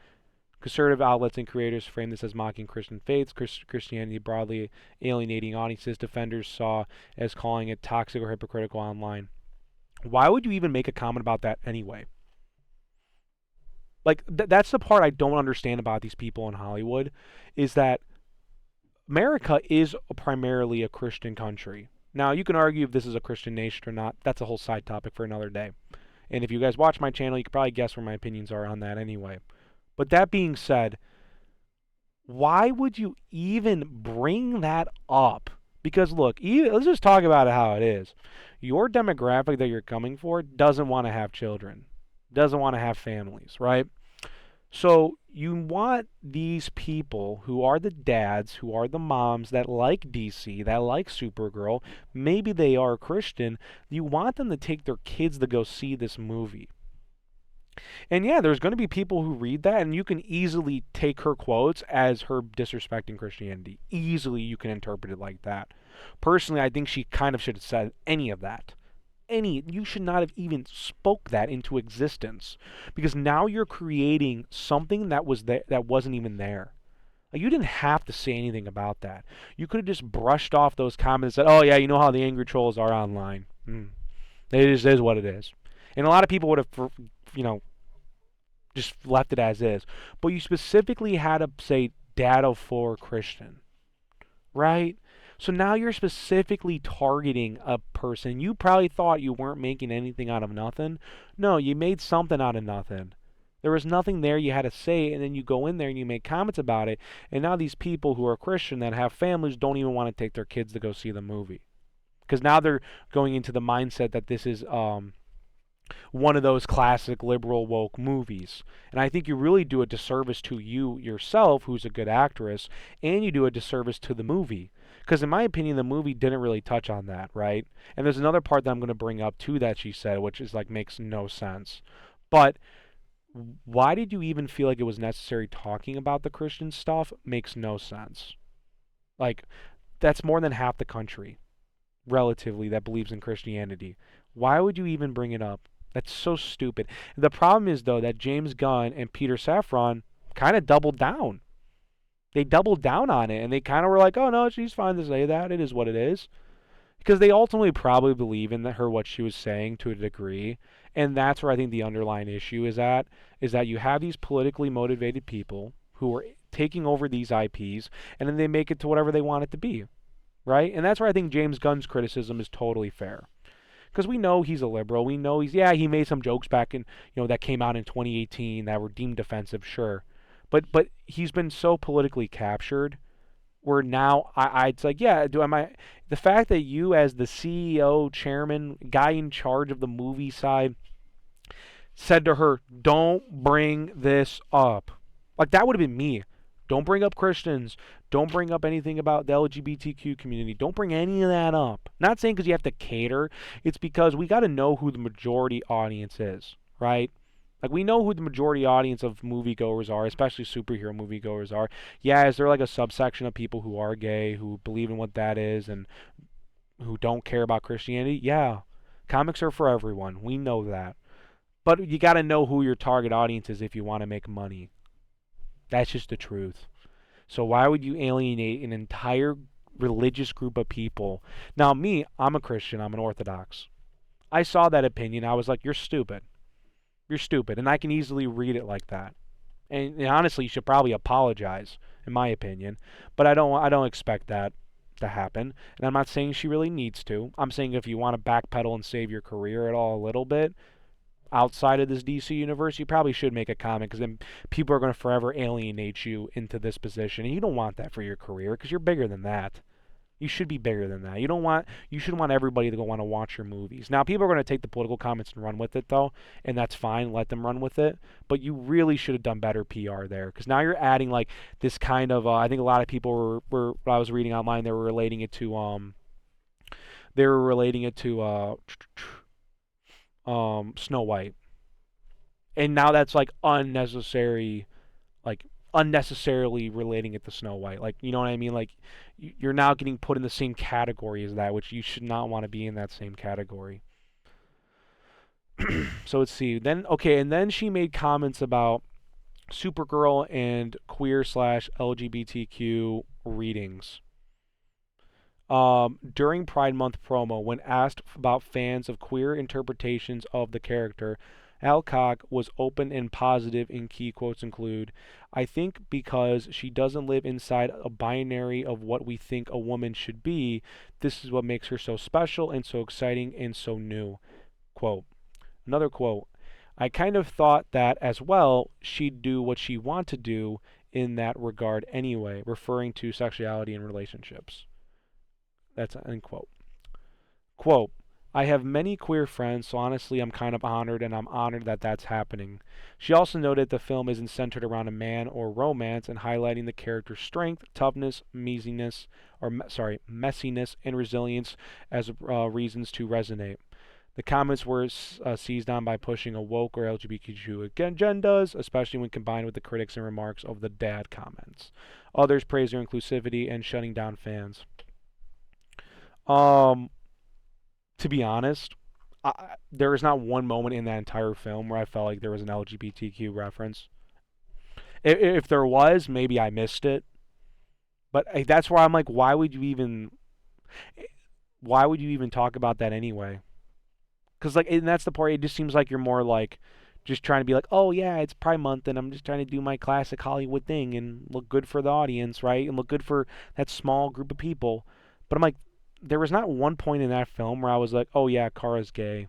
Conservative outlets and creators frame this as mocking Christian faiths, Christianity broadly, alienating audiences. Defenders saw as calling it toxic or hypocritical online. Why would you even make a comment about that anyway? Like, that's the part I don't understand about these people in Hollywood, is that America is primarily a Christian country. Now, you can argue if this is a Christian nation or not. That's a whole side topic for another day. And if you guys watch my channel, you can probably guess where my opinions are on that anyway. But that being said, why would you even bring that up? Because look, let's just talk about it how it is. Your demographic that you're coming for doesn't want to have children, doesn't want to have families, right? So you want these people who are the dads, who are the moms that like DC, that like Supergirl, maybe they are Christian, you want them to take their kids to go see this movie. And yeah, there's going to be people who read that, and you can easily take her quotes as her disrespecting Christianity. Easily, you can interpret it like that. Personally, I think she kind of should have said any of that. You should not have even spoke that into existence, because now you're creating something that was there that wasn't even there. Like, you didn't have to say anything about that. You could have just brushed off those comments and said, "Oh yeah, you know how the angry trolls are online. It just is what it is." And a lot of people would have, just left it as is. But you specifically had to say data for Christian, right? So now you're specifically targeting a person. You probably thought you weren't making anything out of nothing. No, you made something out of nothing. There was nothing there you had to say, and then you go in there and you make comments about it, and now these people who are Christian that have families don't even want to take their kids to go see the movie. Because now they're going into the mindset that this is one of those classic liberal woke movies. And I think you really do a disservice to you yourself, who's a good actress, and you do a disservice to the movie. Because in my opinion, the movie didn't really touch on that, right? And there's another part that I'm going to bring up too that she said, which is like makes no sense. But why did you even feel like it was necessary talking about the Christian stuff? Makes no sense. Like, that's more than half the country, relatively, that believes in Christianity. Why would you even bring it up? That's so stupid. The problem is, though, that James Gunn and Peter Safran kind of doubled down. They doubled down on it, and they kind of were like, "Oh no, she's fine to say that. It is what it is," because they ultimately probably believe in what she was saying to a degree, and that's where I think the underlying issue is at. Is that you have these politically motivated people who are taking over these IPs, and then they make it to whatever they want it to be, right? And that's where I think James Gunn's criticism is totally fair. Because we know he's a liberal. We know he made some jokes back in, that came out in 2018 that were deemed offensive, sure. But he's been so politically captured where now it's like, yeah, the fact that you as the CEO, chairman, guy in charge of the movie side said to her, "Don't bring this up." Like, that would have been me. Don't bring up Christians. Don't bring up anything about the LGBTQ community. Don't bring any of that up. Not saying because you have to cater. It's because we got to know who the majority audience is, right? Like, we know who the majority audience of moviegoers are, especially superhero moviegoers are. Yeah, is there like a subsection of people who are gay, who believe in what that is, and who don't care about Christianity? Yeah. Comics are for everyone. We know that. But you got to know who your target audience is if you want to make money. That's just the truth. So why would you alienate an entire religious group of people? Now, me, I'm a Christian. I'm an Orthodox. I saw that opinion. I was like, you're stupid. You're stupid. And I can easily read it like that. And honestly, you should probably apologize, in my opinion. But I don't expect that to happen. And I'm not saying she really needs to. I'm saying if you want to backpedal and save your career at all a little bit, outside of this DC universe, you probably should make a comment, because then people are going to forever alienate you into this position, and you don't want that for your career, because you're bigger than that. You should be bigger than that. You should want everybody to go want to watch your movies. Now, people are going to take the political comments and run with it, though, and that's fine. Let them run with it. But you really should have done better PR there, because now you're adding like this kind of. I think a lot of people were I was reading online, they were relating it to Snow White, and now that's like unnecessarily relating it to Snow White. Like, you know what I mean? Like, you're now getting put in the same category as that, which you should not want to be in that same category. So let's see. And then she made comments about Supergirl and queer slash LGBTQ readings. During Pride Month promo, when asked about fans of queer interpretations of the character, Alcock was open and positive, and key quotes include, I think because she doesn't live inside a binary of what we think a woman should be, this is what makes her so special and so exciting and so new. Quote. Another quote. I kind of thought that as well, she'd do what she want to do in that regard anyway, referring to sexuality and relationships. That's an end quote. Quote, I have many queer friends, so honestly I'm kind of honored, and I'm honored that that's happening. She also noted the film isn't centered around a man or romance and highlighting the character's strength, toughness, messiness, and resilience as reasons to resonate. The comments were seized on by pushing a woke or LGBTQ agendas, especially when combined with the critics and remarks of the dad comments. Others praised her inclusivity and shutting down fans. Um, to be honest, there is not one moment in that entire film where I felt like there was an LGBTQ reference. If there was, maybe I missed it. But that's where I'm like, why would you even talk about that anyway? Because like, and that's the part. It just seems like you're more like just trying to be like, oh yeah, it's Pride Month, and I'm just trying to do my classic Hollywood thing and look good for the audience, right? And look good for that small group of people. But I'm like, there was not one point in that film where I was like, oh yeah, Kara's gay.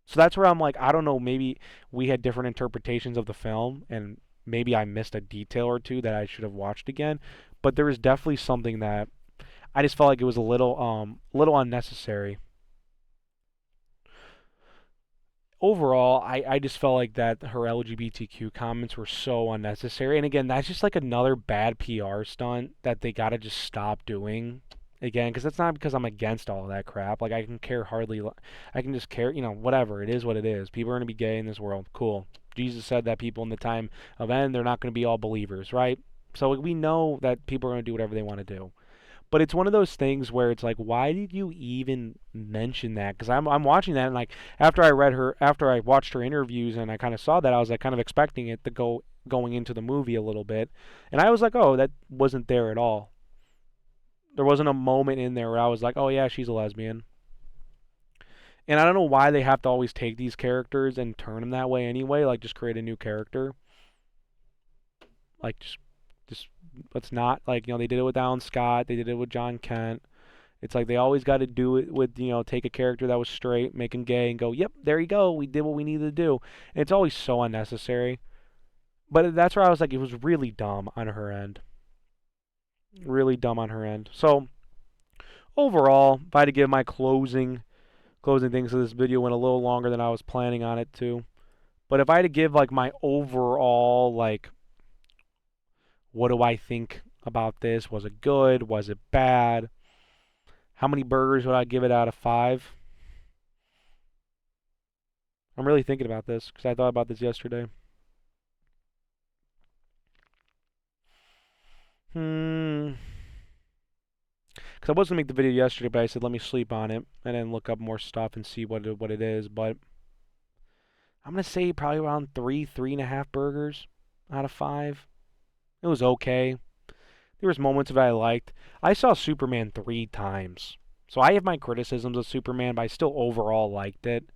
So that's where I'm like, I don't know, maybe we had different interpretations of the film, and maybe I missed a detail or two that I should have watched again. But there was definitely something that I just felt like it was a little unnecessary. Overall, I just felt like that her LGBTQ comments were so unnecessary. And again, that's just like another bad PR stunt that they gotta just stop doing. Again, because that's not because I'm against all of that crap. Like, I can care hardly. I can just care, whatever. It is what it is. People are going to be gay in this world. Cool. Jesus said that people in the time of end, they're not going to be all believers, right? So we know that people are going to do whatever they want to do. But it's one of those things where it's like, why did you even mention that? Because I'm watching that, and like after I watched her interviews and I kind of saw that, I was like kind of expecting it to going into the movie a little bit, and I was like, oh, that wasn't there at all. There wasn't a moment in there where I was like, oh yeah, she's a lesbian. And I don't know why they have to always take these characters and turn them that way anyway. Like, just create a new character. Like, just let's not, like, they did it with Alan Scott. They did it with John Kent. It's like they always got to do it with, take a character that was straight, make him gay, and go, yep, there you go. We did what we needed to do. And it's always so unnecessary. But that's where I was like, it was really dumb on her end. Really dumb on her end. So overall, if I had to give my closing things, so this video went a little longer than I was planning on it to. But if I had to give like my overall, like, what do I think about this? Was it good? Was it bad? How many burgers would I give it out of 5? I'm really thinking about this because I thought about this yesterday. Because I was going to make the video yesterday, but I said let me sleep on it and then look up more stuff and see what it is. But I'm going to say probably around 3.5 burgers out of 5. It was okay. There was moments that I liked. I saw Superman 3 times. So I have my criticisms of Superman, but I still overall liked it.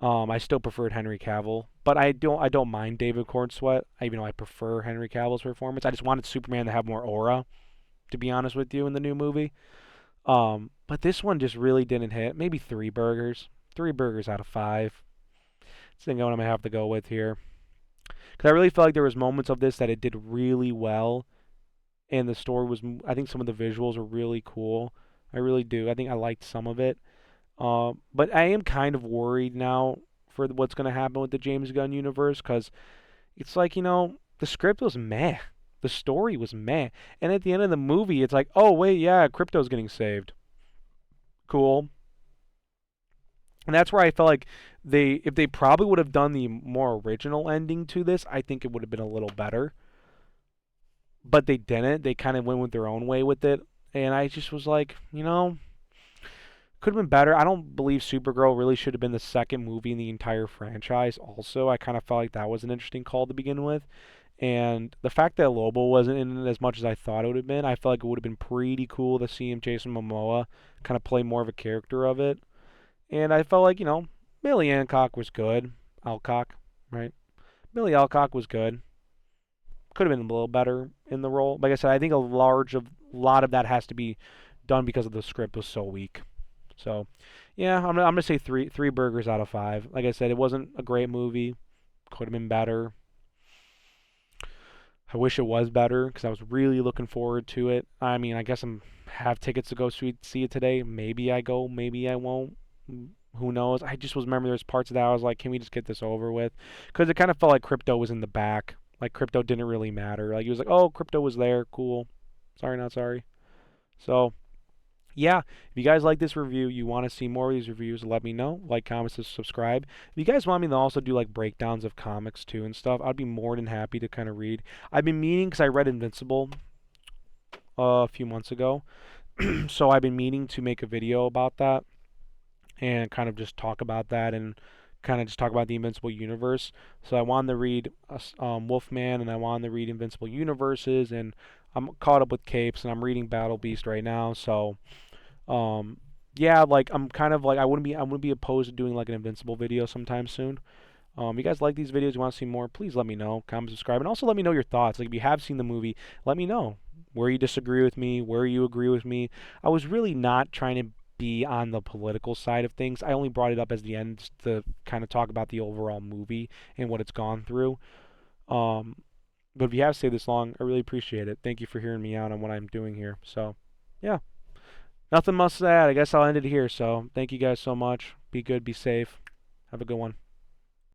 I still preferred Henry Cavill, but I don't mind David Cornsweet, even though I prefer Henry Cavill's performance. I just wanted Superman to have more aura, to be honest with you, in the new movie. But this one just really didn't hit. Maybe 3 burgers. 3 burgers out of 5. That's the thing I'm going to have to go with here. Because I really felt like there was moments of this that it did really well. And the story was, I think some of the visuals were really cool. I really do. I think I liked some of it. But I am kind of worried now for what's going to happen with the James Gunn universe. Because it's like, the script was meh. The story was meh. And at the end of the movie, it's like, oh, wait, yeah, Crypto's getting saved. Cool. And that's where I felt like if they probably would have done the more original ending to this, I think it would have been a little better. But they didn't. They kind of went with their own way with it. And I just was like, Could have been better. I don't believe Supergirl really should have been the second movie in the entire franchise. Also, I kind of felt like that was an interesting call to begin with. And the fact that Lobo wasn't in it as much as I thought it would have been, I felt like it would have been pretty cool to see him, Jason Momoa, kind of play more of a character of it. And I felt like, Millie Alcock was good. Alcock, right? Millie Alcock was good. Could have been a little better in the role. Like I said, I think a lot of that has to be done because of the script was so weak. So, yeah, I'm gonna say three burgers out of five. Like I said, it wasn't a great movie. Could have been better. I wish it was better because I was really looking forward to it. I mean, I guess I'm have tickets to go see it today. Maybe I go, maybe I won't. Who knows? I just was remember there's parts of that I was like, can we just get this over with? Because it kind of felt like crypto was in the back. Like crypto didn't really matter. Like he was like, oh, crypto was there, cool. Sorry, not sorry. So yeah, if you guys like this review, you want to see more of these reviews, let me know. Like, comment, subscribe. If you guys want me to also do like breakdowns of comics too and stuff, I'd be more than happy to kind of read. I've been meaning because I read Invincible a few months ago, so I've been meaning to make a video about that and kind of just talk about that and kind of just talk about the Invincible universe. So I wanted to read Wolfman and I wanted to read Invincible Universes and I'm caught up with Capes and I'm reading Battle Beast right now. So um, yeah, like I'm kind of like I wouldn't be opposed to doing like an Invincible video sometime soon. You guys like these videos? You want to see more? Please let me know. Comment, subscribe, and also let me know your thoughts. Like if you have seen the movie, let me know where you disagree with me, where you agree with me. I was really not trying to be on the political side of things. I only brought it up as the end just to kind of talk about the overall movie and what it's gone through. Um, but if you have stayed this long, I really appreciate it. Thank you for hearing me out on what I'm doing here. So, yeah. Nothing much to add. I guess I'll end it here. So, thank you guys so much. Be good, be safe. Have a good one.